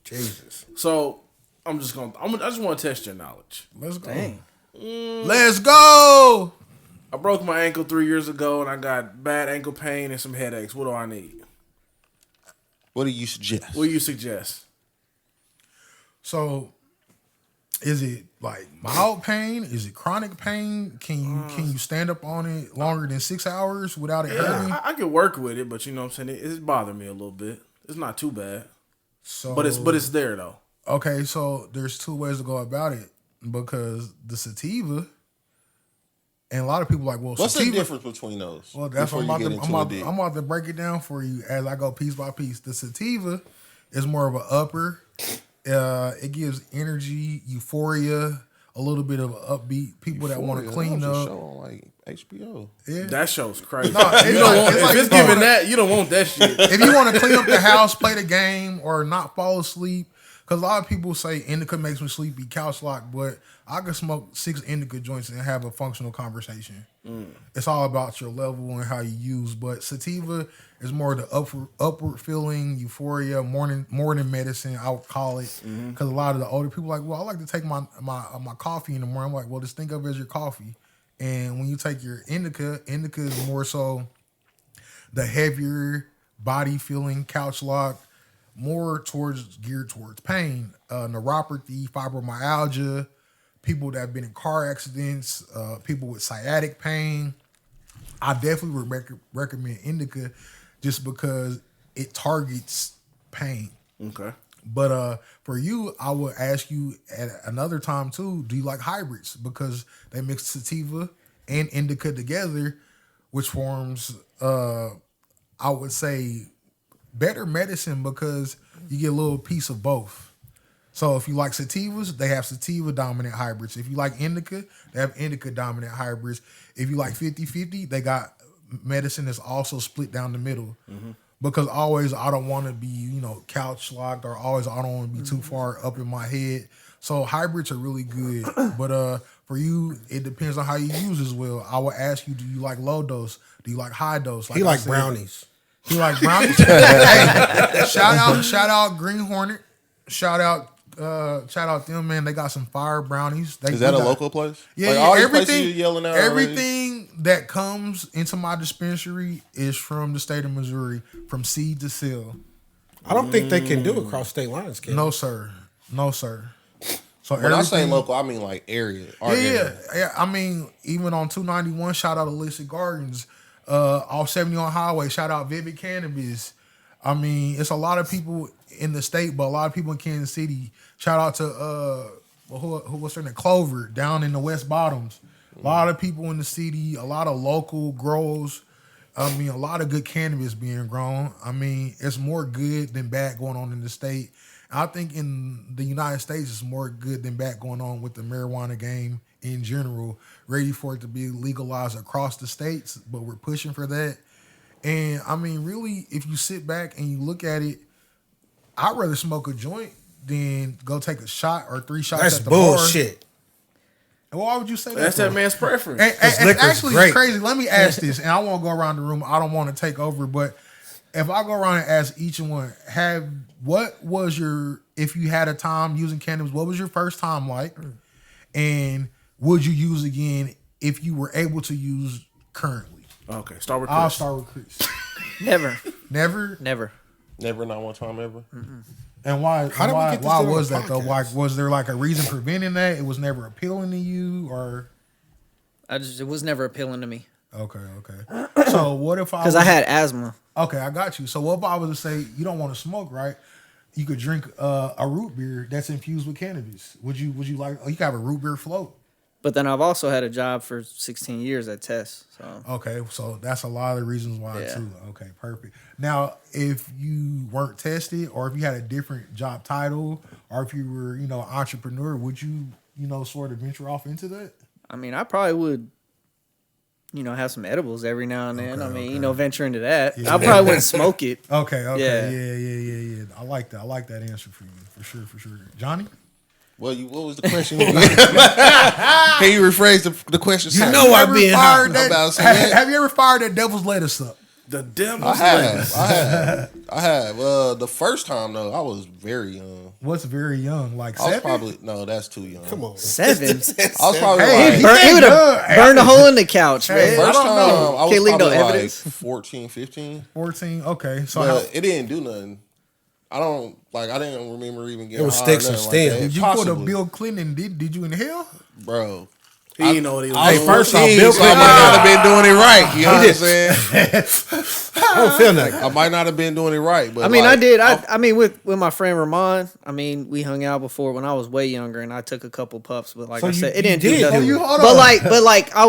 Jesus. So I just want to test your knowledge. Let's go. Dang. Let's go. I broke my ankle 3 years ago, and I got bad ankle pain and some headaches. What do I need? What do you suggest? What do you suggest? So, is it like mild pain? Is it chronic pain? Can you stand up on it longer than 6 hours without it hurting? I can work with it, but you know what I'm saying? It's bothering me a little bit. It's not too bad. So, But it's there though. okay. So there's two ways to go about it because the sativa, and a lot of people are like, well, what's sativa, the difference between those? well, that's what I'm about to break it down for you as I go piece by piece. The sativa is more of an upper. It gives energy, euphoria, a little bit of upbeat. People that want to clean up. Show on like HBO. Yeah. That show's crazy. No, it's you don't like- want, it's if like- it's giving that, you don't want that shit. If you want to clean up the house, play the game, or not fall asleep, because a lot of people say indica makes me sleepy, couch lock, but I could smoke 6 indica joints and have a functional conversation. It's all about your level and how you use. But sativa is more the upward feeling, euphoria, more than medicine, I would call it. Because a lot of the older people are like, well, I like to take my coffee in the morning. I'm like, well, just think of it as your coffee. And when you take your indica is more so the heavier body feeling, couch lock, more geared towards pain, neuropathy, fibromyalgia, people that have been in car accidents, people with sciatic pain. I definitely would recommend indica just because it targets pain. Okay. But for you, I would ask you at another time too, do you like hybrids? Because they mix sativa and indica together, which forms, I would say, better medicine because you get a little piece of both. So if you like sativas, they have sativa dominant hybrids. If you like indica, they have indica dominant hybrids. If you like 50-50, they got medicine that's also split down the middle. Because always I don't want to be, couch locked, or always I don't want to be too far up in my head. So hybrids are really good. But for you, it depends on how you use as well. I would ask you, do you like low dose? Do you like high dose? He like brownies. He like brownies. Hey, shout out Green Hornet. Shout out them, man. They got some fire brownies. Is that a local place? Yeah, like yeah. all these Everything, places you're yelling out everything that comes into my dispensary is from the state of Missouri, from seed to sale. I don't think they can do it across state lines, can No, sir. No, sir. So When I say local, I mean like area. Yeah. I mean, even on 291, shout out Illicit Gardens. Off 70 on Highway, shout out Vivid Cannabis. I mean, it's a lot of people in the state, but a lot of people in Kansas City. Shout out to what's her name? Clover down in the West Bottoms. A lot of people in the city, a lot of local grows. I mean, a lot of good cannabis being grown. I mean, it's more good than bad going on in the state. I think in the United States, it's more good than bad going on with the marijuana game in general. Ready for it to be legalized across the states, but we're pushing for that. And I mean, really, if you sit back and you look at it, I'd rather smoke a joint than go take a shot or 3 shots That's at the bullshit. bar. Why would you say that? That's that man's preference. And liquor's actually, great. it's crazy. Let me ask this, and I won't go around the room. I don't want to take over, but if I go around and ask each one, if you had a time using cannabis, what was your first time like? And would you use again if you were able to use currently? Okay, start with Chris. I'll start with Chris. Never. Never? Never. Never, not one time ever. And why? How did we get this why on the was that though? podcast? Like, was there like a reason preventing that? It was never appealing to you, or It was never appealing to me okay. So what if because I had asthma. Okay, I got you. So what if I was to say you don't want to smoke, right? You could drink a root beer that's infused with cannabis. Would you like? Oh, you could have a root beer float. But then I've also had a job for 16 years at Test. So Okay, so that's a lot of the reasons why Yeah. too. Okay, perfect. Now, if you weren't tested, or if you had a different job title, or if you were, entrepreneur, would you, sort of venture off into that? I mean, I probably would, have some edibles every now and then. Okay, I mean, venture into that. Yeah. I probably wouldn't smoke it. Okay. Yeah. Yeah. I like that. I like that answer for you, for sure. Johnny? Well, what was the question? Can you rephrase the question? You know I Ever being fired hot. that- About some- have you ever fired that devil's lettuce up? The devil's I have. lettuce. I have. The first time though, I was very young. What's very young? Like I was 7? probably no, that's too young. Come on. 7. I was probably Hey, like He would have Hey, burned a hole in the couch, man. first I time don't know. I was Can't leave no probably like evidence. 14, 15. 14. Okay, so But it didn't do nothing. I didn't remember even getting It was high sticks or or nothing stem. like that. did you pull the Possibly. Bill Clinton? Did you inhale? Bro. He didn't know what he was I doing. was first off, 14, Bill so I might not have been doing it right. You know what I'm saying? I don't feel nothing. I might not have been doing it right. But I mean, like, I did. I mean, with my friend Ramon, I mean, we hung out before when I was way younger, and I took a couple puffs. But like So I you- said, you it didn't do did nothing. do it. Hold But on. like, I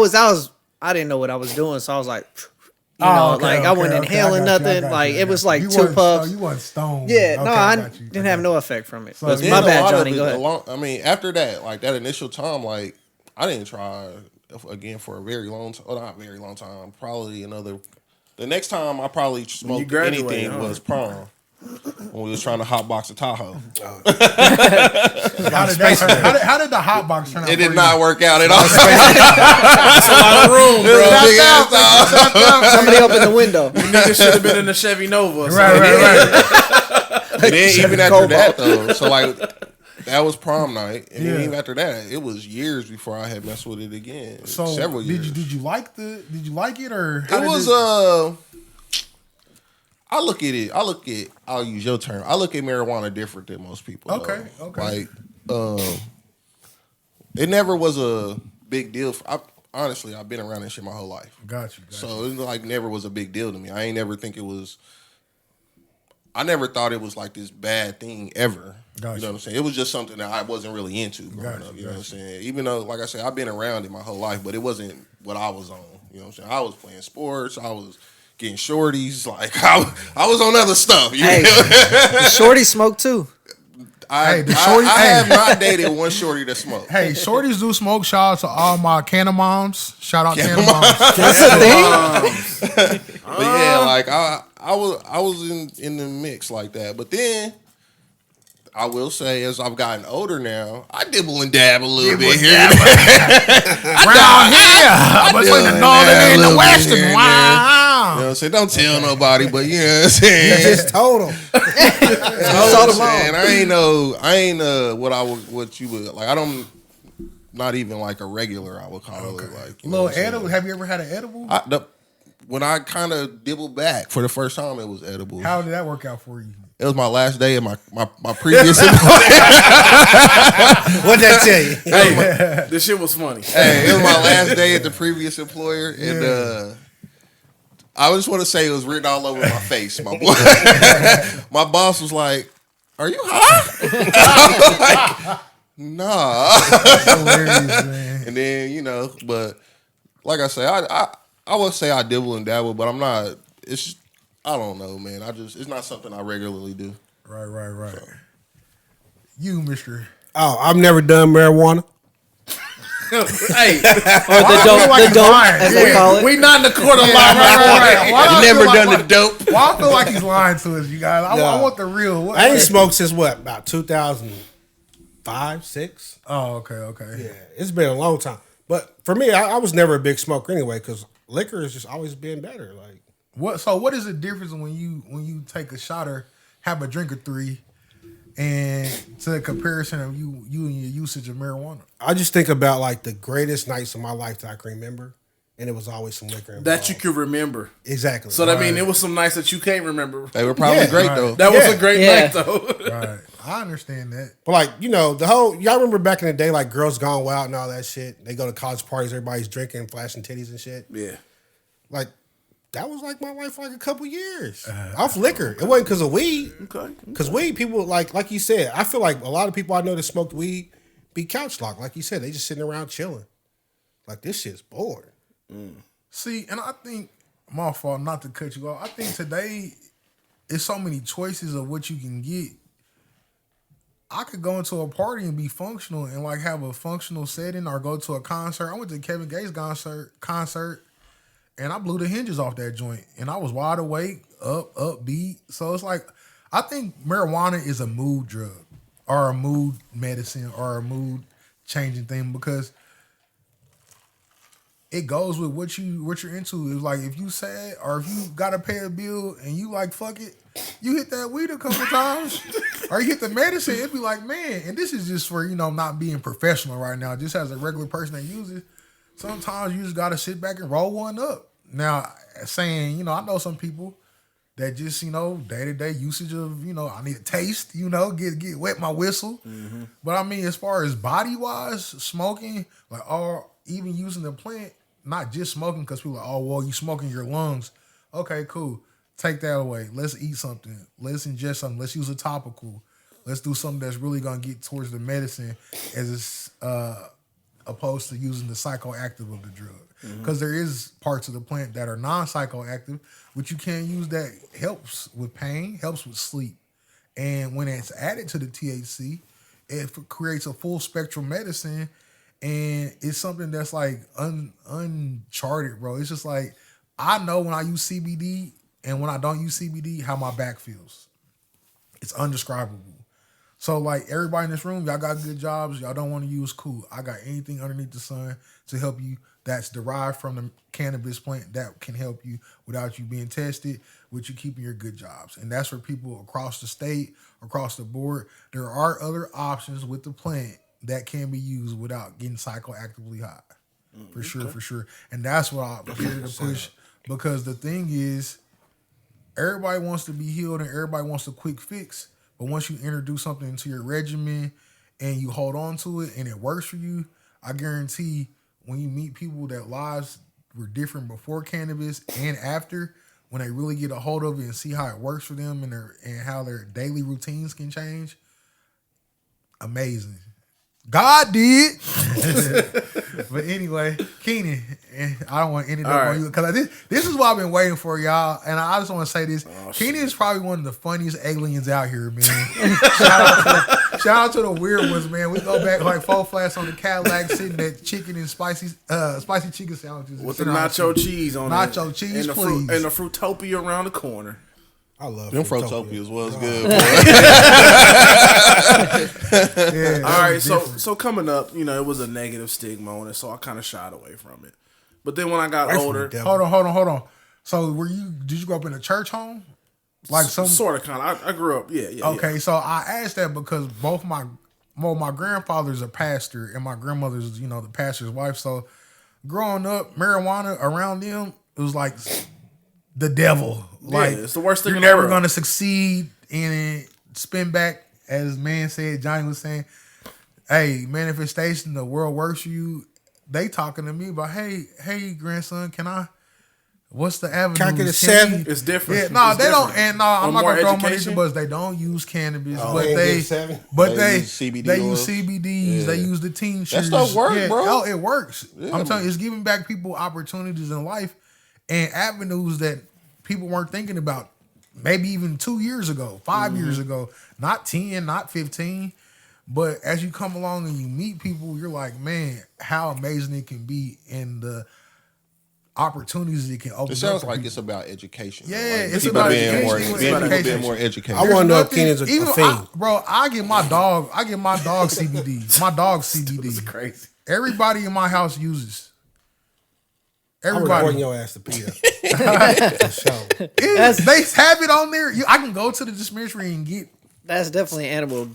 didn't know what I was doing, so I was like, you know, like I wasn't inhaling nothing. Like it was like you 2 wasn't puffs. You wasn't stoned. Yeah, Okay, no, I got you. didn't have no effect from it. So But then my a bad, lot of Johnny. it, Go ahead. I mean, after that, like that initial time, like I didn't try again for a very long time. Well, not very long time. Probably another. The next time I probably smoked graduated, anything huh? was prom. When we was trying to hotbox a Tahoe. How did the hot box turn out? It for did you? not work out at all. That's a lot of room, bro. Big ass Tahoe. Somebody open the window. Nigga should have been in the Chevy Nova. Or Right. And then even after that though, so like that was prom night, and then even after that, it was years before I had messed with it again. So several years. Did you like it or It was I look at I'll use your term. I look at marijuana different than most people. Okay, though. okay. Like it never was a big deal. Honestly, I've been around this shit my whole life. Got you. So it like never was a big deal to me. I ain't never think it was. I never thought it was like this bad thing ever. Gotcha. You know what I'm saying? It was just something that I wasn't really into growing up. You know what I'm saying? Even though, like I said, I've been around it my whole life, but it wasn't what I was on. You know what I'm saying? I was playing sports. I was getting shorties. Like I was on other stuff. You Hey, know? the shorty smoke too. Hey, the shorty- I hey. have not dated one shorty that smoked. Hey, shorties do smoke. Shout out to all my Canna moms. Shout out Canna moms. That's a thing. But yeah, like I was in the mix like that. But then I will say, as I've gotten older now, I dibble and dab a little bit here. Around here, between the northern and the western. You know Wow. what I'm saying? Don't tell nobody, but you know what I'm saying. You just told him. I ain't what you would like. I don't. Not even like a regular. I would call it like Little edible. Have you ever had an edible? When I kind of dibbled back for the first time, it was edible. How did that work out for you? It was my last day of my previous employer. What'd that tell you? Hey, this shit was funny. Hey, it was my last day at the previous employer, and I just want to say it was written all over my face. My boy, my boss was like, "Are you high?" I was like, "Nah." That's hilarious, man. And then but like I say, I would say I dibble and dabble, but I'm not. It's I don't know, man. It's not something I regularly do. Right. You, Mr. Oh, I've never done marijuana. Hey, The dope, as they call it. we not in the court of law. Why do I You never feel done the dope. Why I feel like he's lying to us, you guys? I want the real. I ain't smoked since what? About 2005, 6? Oh, okay. Yeah, it's been a long time. But for me, I was never a big smoker anyway because liquor has just always been better. Like, What is the difference when you take a shot or have a drink or 3, and to a comparison of you and your usage of marijuana? I just think about like the greatest nights of my life that I can remember, and it was always some liquor involved. That you can remember. Exactly. So that mean it was some nights that you can't remember. They were probably great though. That was a great night though. Right, I understand that. But like, the whole, y'all remember back in the day, like Girls Gone Wild and all that shit. They go to college parties, everybody's drinking, flashing titties and shit. Yeah. Like, that was like my life for like a couple years. Off liquor. It wasn't because of weed. Okay. Because weed, people, like you said, I feel like a lot of people I know that smoked weed be couch locked. Like you said, they just sitting around chilling. Like, this shit's boring. See, and I think, my fault not to cut you off, I think today it's so many choices of what you can get. I could go into a party and be functional and like have a functional setting, or go to a concert. I went to Kevin Gates concert and I blew the hinges off that joint, and I was wide awake, upbeat. So it's like, I think marijuana is a mood drug or a mood medicine or a mood changing thing, because it goes with what you're into. It's like if you sad or if you gotta pay a bill and you like fuck it, you hit that weed a couple times, or you hit the medicine. It'd be like, man, and this is just for not being professional right now. Just as a regular person that uses, sometimes you just gotta sit back and roll one up. Now, saying I know some people that just day to day usage of I need a taste, get wet my whistle. Mm-hmm. But I mean, as far as body wise, smoking or even using the plant. Not just smoking because people are like, oh, well, you smoking your lungs. Okay, cool. Take that away. Let's eat something. Let's ingest something. Let's use a topical. Let's do something that's really going to get towards the medicine as opposed to using the psychoactive of the drug. Because there is parts of the plant that are non-psychoactive, which you can use that helps with pain, helps with sleep. And when it's added to the THC, it creates a full spectrum medicine. And it's something that's like uncharted, bro. It's just like, I know when I use CBD and when I don't use CBD, how my back feels. It's undescribable. So like everybody in this room, y'all got good jobs. Y'all don't want to use cool. I got anything underneath the sun to help you that's derived from the cannabis plant that can help you without you being tested, with you keeping your good jobs. And that's for people across the state, across the board. There are other options with the plant that can be used without getting psychoactively high. For sure. And that's what I'm here to push, because the thing is, everybody wants to be healed and everybody wants a quick fix. But once you introduce something into your regimen and you hold on to it and it works for you, I guarantee when you meet people that lives were different before cannabis and after, when they really get a hold of it and see how it works for them and how their daily routines can change, amazing. God did. But anyway, Keenan, I don't want to end it up on you because this is what I've been waiting for, y'all. And I just want to say this. Keenan is probably one of the funniest aliens out here, man. Shout out to the weird ones, man. We go back like 4 flats on the Cadillac, sitting at chicken and spicy chicken sandwiches. With the nacho cheese on it. Nacho cheese, and please. And the Fruitopia around the corner. I love them Fruitopias was good. Yeah, all right, so coming up, it was a negative stigma on it, so I kind of shied away from it. But then when I got older, hold on. So did you grow up in a church home? Like some sort of kind of. I grew up, yeah. Okay, so I asked that because both my grandfather's a pastor and my grandmother's, the pastor's wife. So growing up, marijuana around them, it was like the devil. Like, it's the worst thing you're in the world. never going to succeed in it. Spin back, as man said, Johnny was saying, hey, manifestation, the world works for you. They talking to me about, hey, grandson, what's the avenue? Can I get a 7? It's different. Yeah, no, they different. don't. And no, I'm not gonna throw money education? to bus. They don't use cannabis, They they use CBD they use oils. CBDs. Yeah. They use the tinctures. That stuff works, bro. Oh, it works. Yeah, I'm telling you, it's giving back people opportunities in life and avenues that people weren't thinking about. Maybe even 2 years ago, 5 years ago, not 10, not 15. But as you come along and you meet people, you're like, man, how amazing it can be, and the opportunities it can open. It sounds up like people. it's about education. Yeah, like it's people about being education. being more educated. I want to know if Keenan's a fiend. I get my dog CBD. My dog CBD. It's crazy. Everybody in my house uses. I'm Everybody. recording your ass to pee up. They have it on there. I can go to the dispensary and get. That's definitely animal No,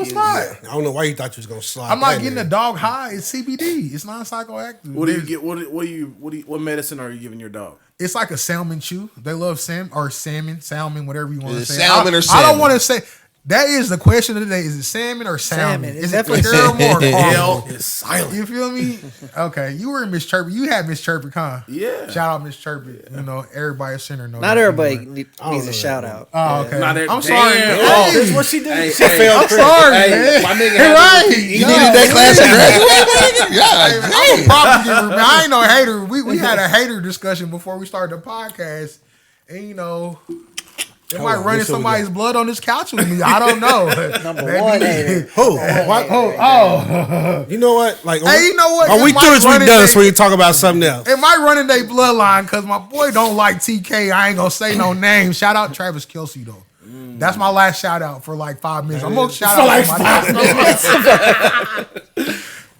it's abuse. not. I don't know why you thought you was gonna slide. I'm not that getting in a dog high. It's CBD. It's non-psychoactive. What do you get? What medicine are you giving your dog? It's like a salmon chew. They love salmon, whatever you want to Is it say. salmon or I salmon? don't want to say. That is the question of the day. Is it salmon or salmon? Salmon. It's Is it definitely caramel or Hell caramel? is silent. You feel me? Okay, you were in Miss Chirpy. You had Miss Chirpy, huh? Yeah. Shout out Miss Chirpy. Everybody sent her. Not everybody needs a shout out. Oh, okay. Not I'm sorry. Damn. Hey, Oh, this is what she did. She I'm sorry, man. my nigga Hey, right. You needed that class of graduate? Yeah, I'm a problem giver, man. I ain't no hater. We had a hater discussion before we started the podcast, and it might run in somebody's blood on this couch with me. I don't know. Number one hater. Who? You know what? Like, Hey, you know what? Are we It might through this? run We in done. they- So we can talk about something else. It might run in their bloodline because my boy don't like TK. I ain't gonna say no name. Shout out Travis Kelce though. That's my last shout out for like 5 minutes. I'm gonna shout out for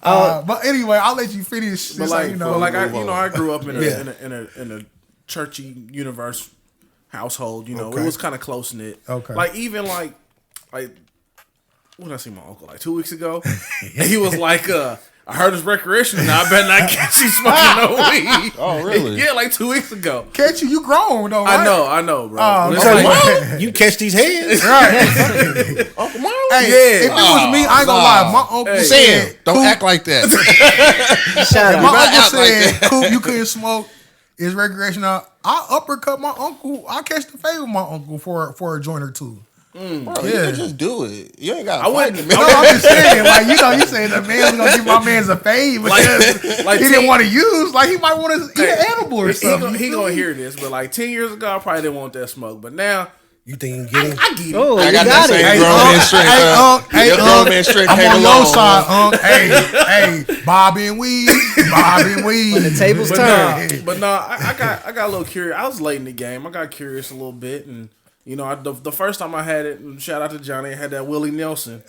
my But anyway, I'll let you finish. But I grew up in a churchy universe household. You know, it was kind of close knit. Okay. Like even like when I see my uncle like 2 weeks ago, and he was like, I heard it's recreational now. I better not catch you smoking no weed. Oh, really? Yeah, like 2 weeks ago. Catch you grown though. Right? I know, bro. You catch these hands, Right? Uncle Marlon? Hey, if it was me, I ain't gonna lie. My uncle said, Don't act like that. Shout out. my uncle act like said, Coop, you couldn't smoke. It's recreational. I uppercut my uncle. I catch the fade with my uncle for a joint or two. Bro, you can just do it. You ain't got to fight the No, man. I'm just saying, like, you saying the man's gonna give my man's a fade because like he didn't want to use, like he might want to eat an animal or something. He gonna hear this, but like 10 years ago, I probably didn't want that smoke. But now, you think you can get him? I get it. Oh, I you got got that same it. grown man strength. Your grown man strength I'm came on along. your side, hey, Bobby and Weed. The tables turn. But no, I got a little curious. I was late in the game. I got curious a little bit, and you know, the first time I had it, and shout out to Johnny, I had that Willie Nelson.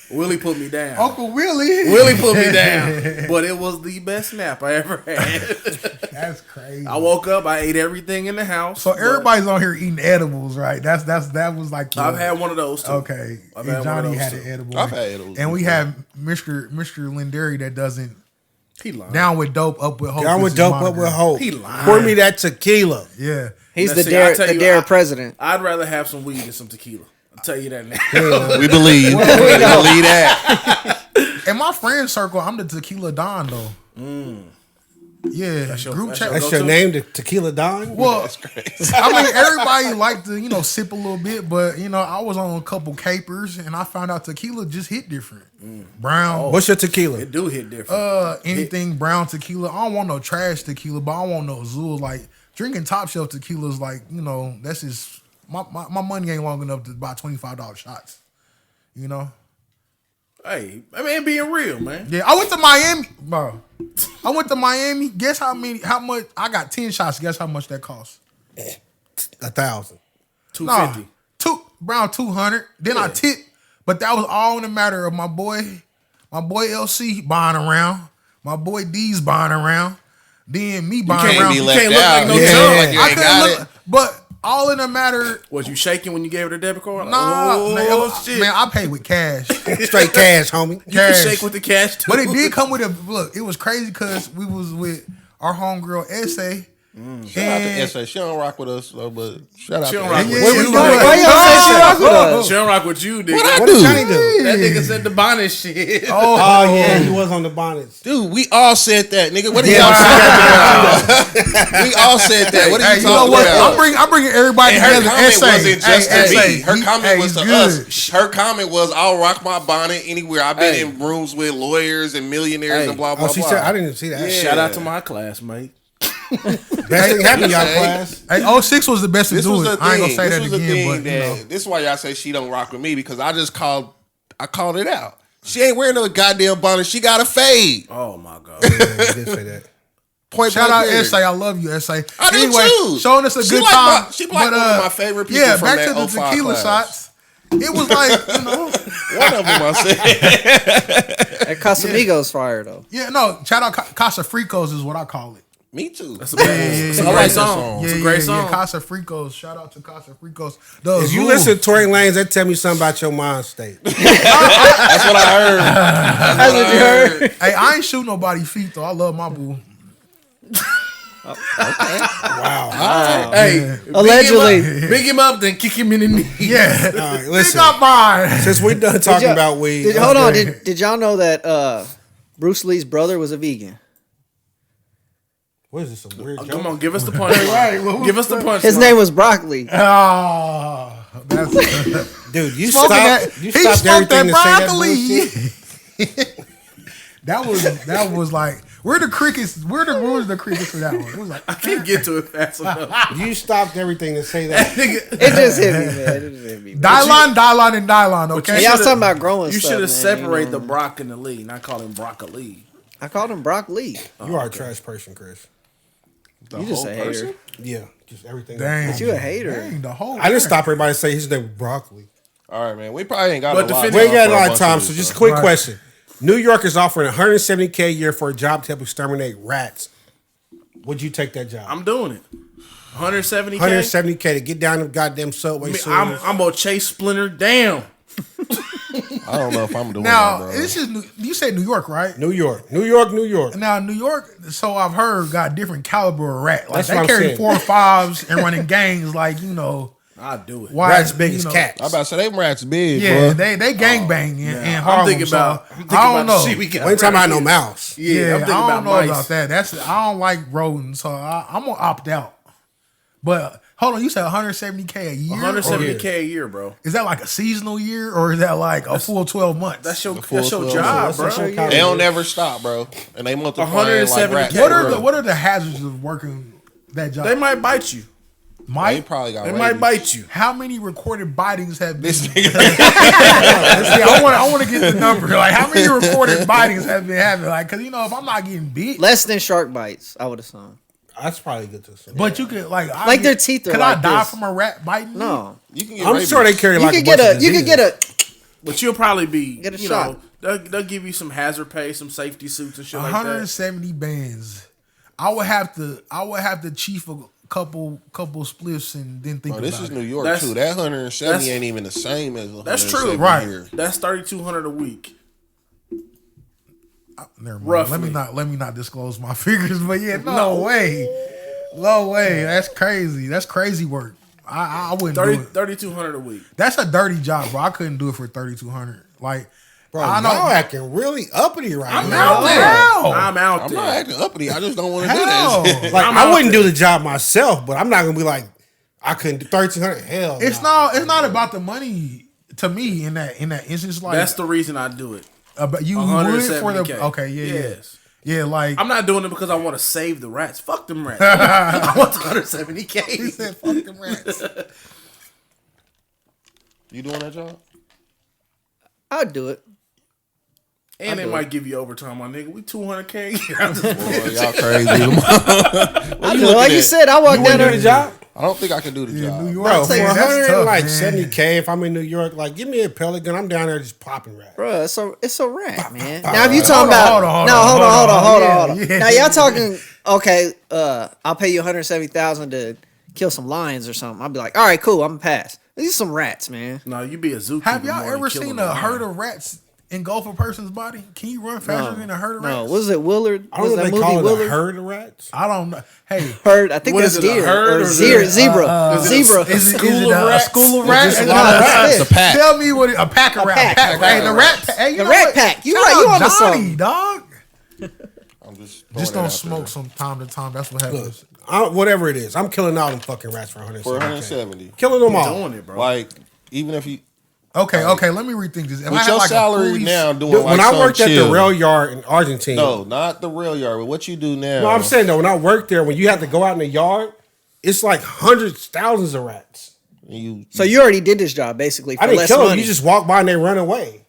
Willie put me down. Uncle Willie. Willie put me down, but it was the best nap I ever had. That's crazy. I woke up, I ate everything in the house. So everybody's on here eating edibles, right? That was like. I've had one of those too. Okay, I've and had Johnny one of had those an too. edible. I've had edibles. And we have Mr. Lindari that doesn't He lied. down with dope, up with hope. Down with is his dope, up moniker. with hope. He lied. Pour me that tequila. Yeah. He's Now, the see, I'll dare tell you, dare president. I'd rather have some weed than some tequila. I'll tell you that now. We believe. We believe that. In my friend circle, I'm the tequila don though. Yeah, group chat. That's Go your to? name, the Tequila Don? Well, I mean, everybody like to, sip a little bit, but, I was on a couple capers and I found out tequila just hit different. Brown. What's your tequila? It do hit different. Anything brown tequila. I don't want no trash tequila, but I don't want no Zool. Like, drinking top shelf tequila is like, that's just, my money ain't long enough to buy $25 shots. Hey, I mean, being real, man. Yeah, I went to Miami, bro. I went to Miami. Guess how much? I got 10 shots. Guess how much that cost? 1,000. $250. Around 200. Then I tipped, but that was all in a matter of my boy LC buying around, my boy D's buying around, then me buying Can't around. be left can't look out. like no You chump. can't look like you I ain't couldn't got look, it. but all in a matter. Was you shaking when you gave her the debit card? Like, Nah, oh, shit. man, I paid with cash. Straight cash, homie. You can cash. shake with the cash too. But it did come with a look. It was crazy because we was with our homegirl Essay. Shout out to S.A. She don't rock with us, though, but shout out She to don't rock her. with What you. we doing? Why y'all say she rock with us? She don't rock with you, nigga. What I What do? did Johnny do? That nigga said the bonnet shit. Oh, yeah, he was on the bonnets. Dude, we all said that, nigga. What are Yeah, y'all saying? We all said that. What are Hey, you you know talking what? about? I'm bringing everybody And her together. comment Essay. wasn't just Hey, to me. Essay. Her comment was to he's good. us. Her comment was, "I'll rock my bonnet anywhere. I've been in rooms with lawyers and millionaires and blah blah Oh, she blah." said, I didn't see that. Yeah. Shout out to my classmate. Best thing happened, y'all Hey. class. Hey, 06 was the best to This do was the it. thing. I ain't gonna say This that was the again, thing but that this is why y'all say she don't rock with me because I called it out. She ain't wearing no goddamn bonnet. She got a fade. Oh my god. Yeah, you did say that. Point shout blank out period. Essay. I love you, Essay. I do Anyway, too. showing us a She good like time. she like one of my favorite people Yeah, from back that to the 05 tequila class. shots. It was like, One of them I said. That Casamigos fire though. yeah, no, shout out Casa Fricos is what I call it. Me too. It's a great I like that song. song. It's a great song. Casa Fricos. Shout out to Casa Fricos. If you listen to Tory Lanez, that tell me something about your mind state. That's what I heard. That's what you heard. Hey, I ain't shoot nobody feet though. I love my boo. Wow. Hey, Allegedly. big him up, then kick him in the knee. Yeah, All right, it's listen. not mine. Since we're done talking y'all- about weed, Hold on. Did y'all know that Bruce Lee's brother was a vegan? what is this? Some weird Come joke? on, give us the punch. Give us the punch. His name was Broccoli. Oh, that's Dude, you smoking stopped. that. You He stopped smoked everything that to say that bullshit. broccoli. that was like where the crickets. Where was the crickets for that one? It was like I can't get to it fast enough. You stopped everything to say that. Nigga, It just hit me, man. It just hit me. Man. Dylon, and Dylon. Okay, Hey, y'all talking about growing you stuff, should have man. separated You know, the Brock and the Lee, not call him broccoli. I called him Brock Lee. You are a trash person, Chris. You just a hater. Yeah, just everything. Dang, You a hater. Dang, the whole. I didn't stop everybody to say his name was broccoli. All right, man. We probably ain't got But a lot. defend- We ain't got a for lot of bunch time, these, so just a quick Right. question. New York is offering $170K a year for a job to help exterminate rats. Would you take that job? I'm doing it. 170K. 170K to get down the goddamn subway. I'm gonna chase Splinter down. I don't know if I'm doing Now, that, bro. this is you said New York, right? New York. Now, New York, so I've heard, got different caliber of rat. Like That's what they I'm carry saying. 4 or 5s and running gangs. Like I'll do it. why Rats big you as know, cats. I about to say they rats big, Yeah, bro. they gang bang in I'm Harlem. thinking so about. I don't know. We ain't talking about no mouse. Yeah, I'm thinking I don't about know mice. about that. I don't like rodents, so I'm gonna opt out. But hold on, you said 170K a year. 170K a year, bro. Is that like a seasonal year or is that like a full 12 months? That's your full 12 job, months. bro. That's They don't ever stop, bro. And they multiply like 170K. rats. what are the hazards of working that job? They might bite you. They Might. probably got They rabies. might bite you. How many recorded bitings have been? This nigga. See, I want to get the number. Like, how many recorded bitings have been having? Like, because if I'm not getting bit, Less than shark bites, I would assume. That's probably good to say. but you could Like their teeth are Could like I die this. from a rat biting? me? No, You can get I'm rabies. sure they carry you like could a get bunch a of you could get diseases. a But you'll probably be, Get a you shot. know, they'll give you some hazard pay, some safety suits and shit like that. 170 bands. I would have to chief a couple spliffs and then think Bro, about this is it. New York That's- too. That 170 that's- ain't even the same as 170 That's true. Right. here. That's $3,200 a week. Never mind. Roughly. Let me not disclose my figures, but yeah, no way. That's crazy. That's crazy work. I wouldn't do it. $3,200 a week. That's a dirty job, bro. I couldn't do it for 3,200. Like, Bro, I know. y'all acting really uppity right I'm now. out there. I'm out I'm there. not acting uppity. I just don't want to do Hell. this. Like I'm I out wouldn't there. do the job myself, but I'm not gonna be like I couldn't do 1,300. Hell, It's nah. not about the money to me in that instance. Like, That's the reason I do it. but you would for the 170K. okay, yeah. Yes. Yeah, like I'm not doing it because I want to save the rats. Fuck them rats. I want the 170K. he said, "Fuck them rats." You doing that job? I'd do it. And they do might give you overtime, my nigga. We 200K. Boy, y'all crazy. I do it. Like you said, I walked You down wouldn't do there. the job, I don't think I can do the job. New York, bro. For man, that's tough, man. 170K, if I'm in New York, like give me a pellet gun. I'm down there just popping rats. Bro, it's a rat, man. Now if you talking Hold about on, no, hold on. Yeah, yeah. Now y'all talking okay? I'll pay you 170,000 to kill some lions or something. I'll be like, all right, cool. I'm gonna pass. These are some rats, man. No, you be a zookeeper. Have y'all more than ever killing seen a a lion. herd of rats engulf a person's body? Can you run faster than a herd of rats? No, was it Willard? I Was don't know that if they movie call it Willard? a herd of rats. I don't know. Hey, Herd. I think What that's is it, a deer herd or or is it a- zebra. is it a- Zebra. is it school a of rats? school of It's rats? just a No, lot of that's rats. it. It's a pack. Tell me what a pack of rats. pack. Hey, the rat. Hey, you The know rat what? pack. You Shout right, you out onto Johnny, something. dog. I'm just Just throwing don't it out smoke from time to time. That's what Look, happens. whatever it is, I'm killing all them fucking rats for there. 170K. For 170. Killing them all. Doing it, bro. Like, even if you Okay. Let me rethink this. If I with had your like a salary police- now doing Dude, like when I worked something at the chill. rail yard in Argentina, No, not the rail yard, but what you do now. no, I'm saying though, when I worked there, when you have to go out in the yard, it's like hundreds, thousands of rats. you So you already did this job basically for I didn't less kill them. money. You just walk by and they run away.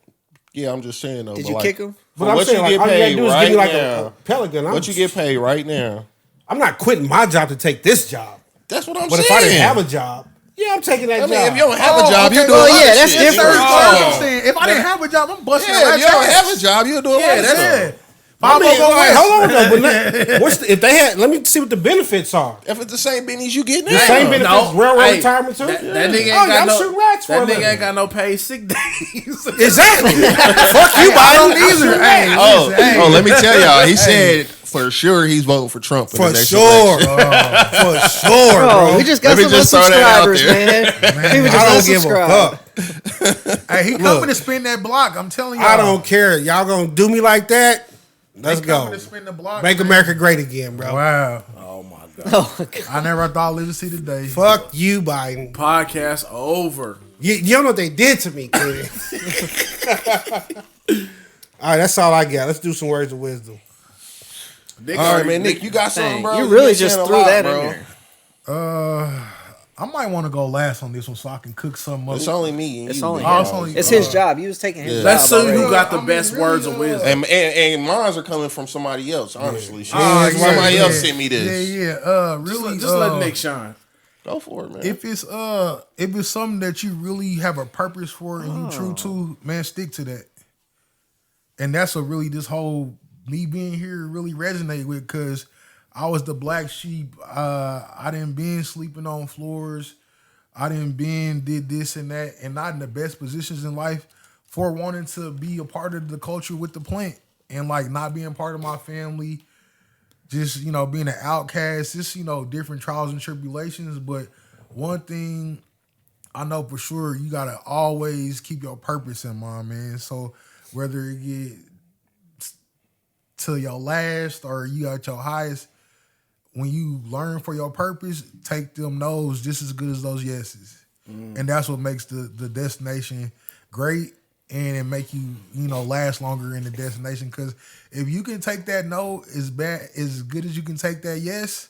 yeah, I'm just saying though. Did but you like, kick him? For But I'm what saying, you like, get all you gotta paid do is right give me like now, a pellet gun. what you get paid right now? I'm not quitting my job to take this job. That's what I'm But saying. if I didn't have a job, yeah, I'm taking that I job. mean, if you don't have a Oh, job, okay, you do well, a lot yeah, of that's shit. different. That's nigga. what I'm saying. If I didn't have a job, I'm busting Yeah, if rats you don't ass. have a job, you'll do a lot of That's stuff. it. I mean, Five like, hold on though. But if they had, let me see what the benefits are. If it's the same bennies you get now. The same benefits, No, railroad hey, retirement too. That nigga ain't Oh, yeah, got I'm no. shooting rats for That a nigga living. ain't got no paid sick days. Exactly. Fuck you, Biden. I don't I'm either. shooting Hey, rats. Oh, listen, hey. let me tell y'all. He said for sure he's voting for Trump in For the next sure. election. For sure, Bro, bro. we just got Let me some just throw that out unsubscribers, there. man. People I don't just give a unsubscribe. fuck. Hey, he coming to spin that block. I'm telling you. I don't care. Y'all gonna do me like that? Let's go. Coming to spin the block. Make man. America great again, bro. Wow. Oh my god. Oh, God. I never thought I'd live to see the day. Fuck you, Biden. Podcast over. You don't know what they did to me, kid. All right, that's all I got. Let's do some words of wisdom. Nick All right, already- man. Nick, you got something, Dang, bro? you really been just saying a threw lot, that bro. in there. I might want to go last on this one so I can cook something up. It's only me. And It's you, only man. Oh, him. it's only- It's his job. You was taking his Yeah. job. Let's see already. who got the I mean, best really, words of wisdom. And mines are coming from somebody else, honestly. Shit. yeah, Somebody yeah. else sent me this. Yeah. Really. Just let Nick shine. Go for it, man. If it's something that you really have a purpose for and you true to, man, stick to that. And that's what really this whole me being here really resonate with, because I was the black sheep. I didn't been sleeping on floors. I didn't did this and that, and not in the best positions in life for wanting to be a part of the culture with the plant, and like not being part of my family, just, you know, being an outcast, just, you know, different trials and tribulations. But one thing I know for sure, you gotta always keep your purpose in mind, man. So whether it get to your last or you at your highest, when you learn for your purpose, take them no's just as good as those yeses. And that's what makes the destination great, and it make you, you know, last longer in the destination. Because if you can take that no as good as you can take that yes,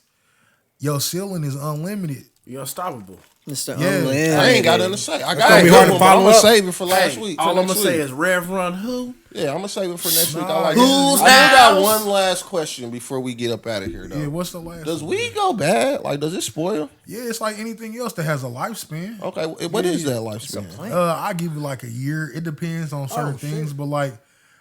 your ceiling is unlimited. You're unstoppable. Mr. Yeah. Unlimited. I ain't got nothing to say. I got gonna be a hard good to one, but I'm follow gonna up. save it for last Hey, week. all for I'm next gonna say week. is Rev Run who? Yeah, I'm gonna save it for next week. Nah, I like Who's it. I do got house? one last question before we get up out of here, though. Yeah, what's the last Does one? weed go bad? Like, does it spoil? Yeah, it's like anything else that has a lifespan. Okay, what is that lifespan? I give it like a year. It depends on certain things, but like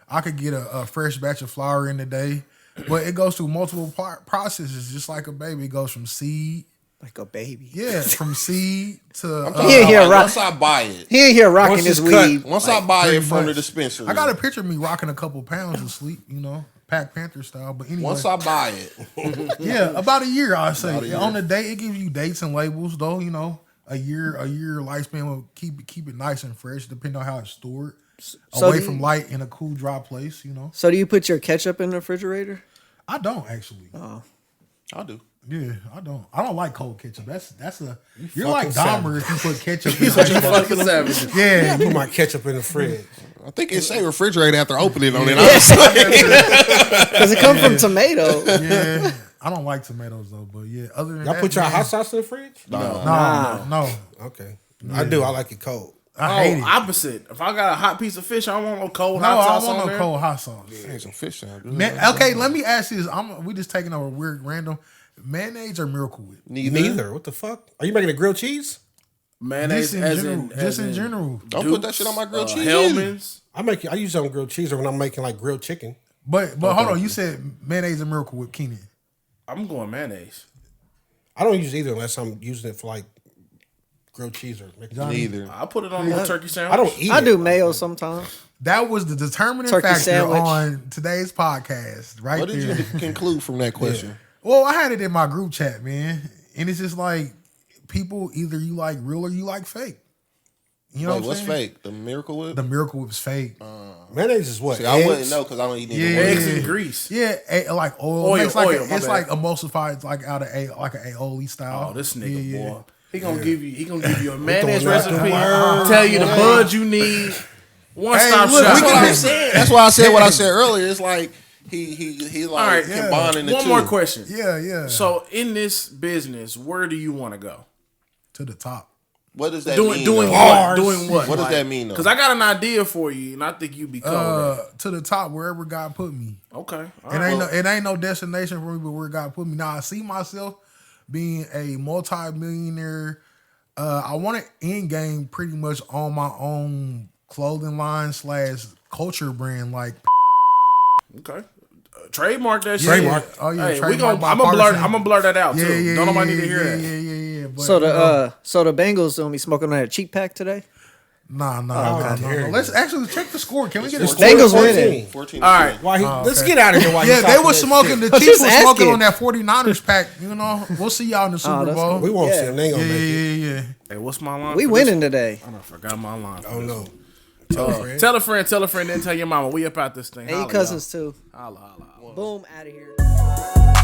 I could get a fresh batch of flower in a day, but it goes through multiple processes, just like a baby. It goes from seed, Like a baby. yeah, from seed to. I'm talking Yeah, about, yeah, like, right. once I buy it, He ain't here rocking Once his it's cut, weed. once I buy it pretty from the much. dispensary, I got a picture of me rocking a couple pounds of sleep, you know, Pack Panther style. But anyway, once I buy it, yeah, about a year, I say. About a year. On the day, it gives you dates and labels, though. You know, a year lifespan will keep it nice and fresh, depending on how it's stored, So away do from you- light in a cool, dry place. You know, So do you put your ketchup in the refrigerator? I don't actually. I do. Yeah, I don't. I don't like cold ketchup. That's a. You're fucking like Dahmer if you put ketchup in You ice. fucking savage. Yeah, I put my ketchup in the fridge. I think it say refrigerator after opening on it. Honestly, Because it come from tomato. yeah. I don't like tomatoes though, but yeah. Other than Y'all that, put your man, hot sauce in the fridge? No. Okay. I do. I like it cold. I hate Oh, it. opposite. If I got a hot piece of fish, I don't want no cold No, hot I sauce don't want on no there. cold hot sauce. Hey, some fish sound good. Man, okay, let me ask you this. We just taking over weird random. Mayonnaise or Miracle Whip? Neither. What the fuck? Are you making a grilled cheese? Mayonnaise Just in general. Don't put that shit on my grilled cheese. Hellman's. I use it on grilled cheese or when I'm making like grilled chicken. But hold on, you said mayonnaise and Miracle Whip, Keenan. I'm going mayonnaise. I don't use either unless I'm using it for like grilled cheese or making Neither. I put it on a little turkey sandwich. I don't eat I it. do mayo sometimes. That was the determining Turkey factor sandwich. on today's podcast, right What did there. you conclude from that question? Well, I had it in my group chat, man, and it's just like people either you like real or you like fake. You know Wait, what I'm what's saying? fake? The Miracle Whip? The Miracle Whip's fake. Mayonnaise is what? See, I wouldn't Eggs? know because I don't eat Yeah. any Eggs and grease. Yeah, like oil. Oil, It's like oil, my it's bad. like emulsified, like out of like an aioli style. Oh, this nigga Yeah, boy. He gonna give you a mayonnaise throwing out the recipe. word. Tell you the buds you need. One stop look, shop. we That's what I said. That's why I said what I said earlier. It's like he like All right, combining the One two. more question. Yeah. So in this business, where do you want to go? To the top. What does that Doing mean? doing though? what? Doing what? What does that mean, though? Because I got an idea for you, and I think you'd be cold. To the top, wherever God put me. Okay. All It right. ain't no destination for me, but where God put me. Now I see myself being a multi-millionaire. I want to end game pretty much on my own clothing line / culture brand. Like Okay. Trademark that shit. Trademark. Oh yeah, Hey, we trademark gonna. by I'm gonna blur. partisan. I'm gonna blur that out too. Yeah. Don't nobody need to hear that. Yeah. But, So you know, the Bengals gonna be smoking on a cheap pack today. Nah. hear you. Let's actually check the score. Can we get a It's score? Bengals 14. winning. 14. All right. Why he, Oh, let's okay. get out of here. While Yeah, you they was smoking. The Chiefs just was smoking asking. on that 49ers pack. You know, we'll see y'all in the Super that's Bowl. cool. We won't Yeah. see them. They ain't gonna make it. Yeah. Hey, what's my line? We for this winning one? today. I forgot my line. Oh no. Tell a friend, then tell your mama. We up out this thing. Hey, Holla, cousins too. y'all. Holla. Boom, out of here.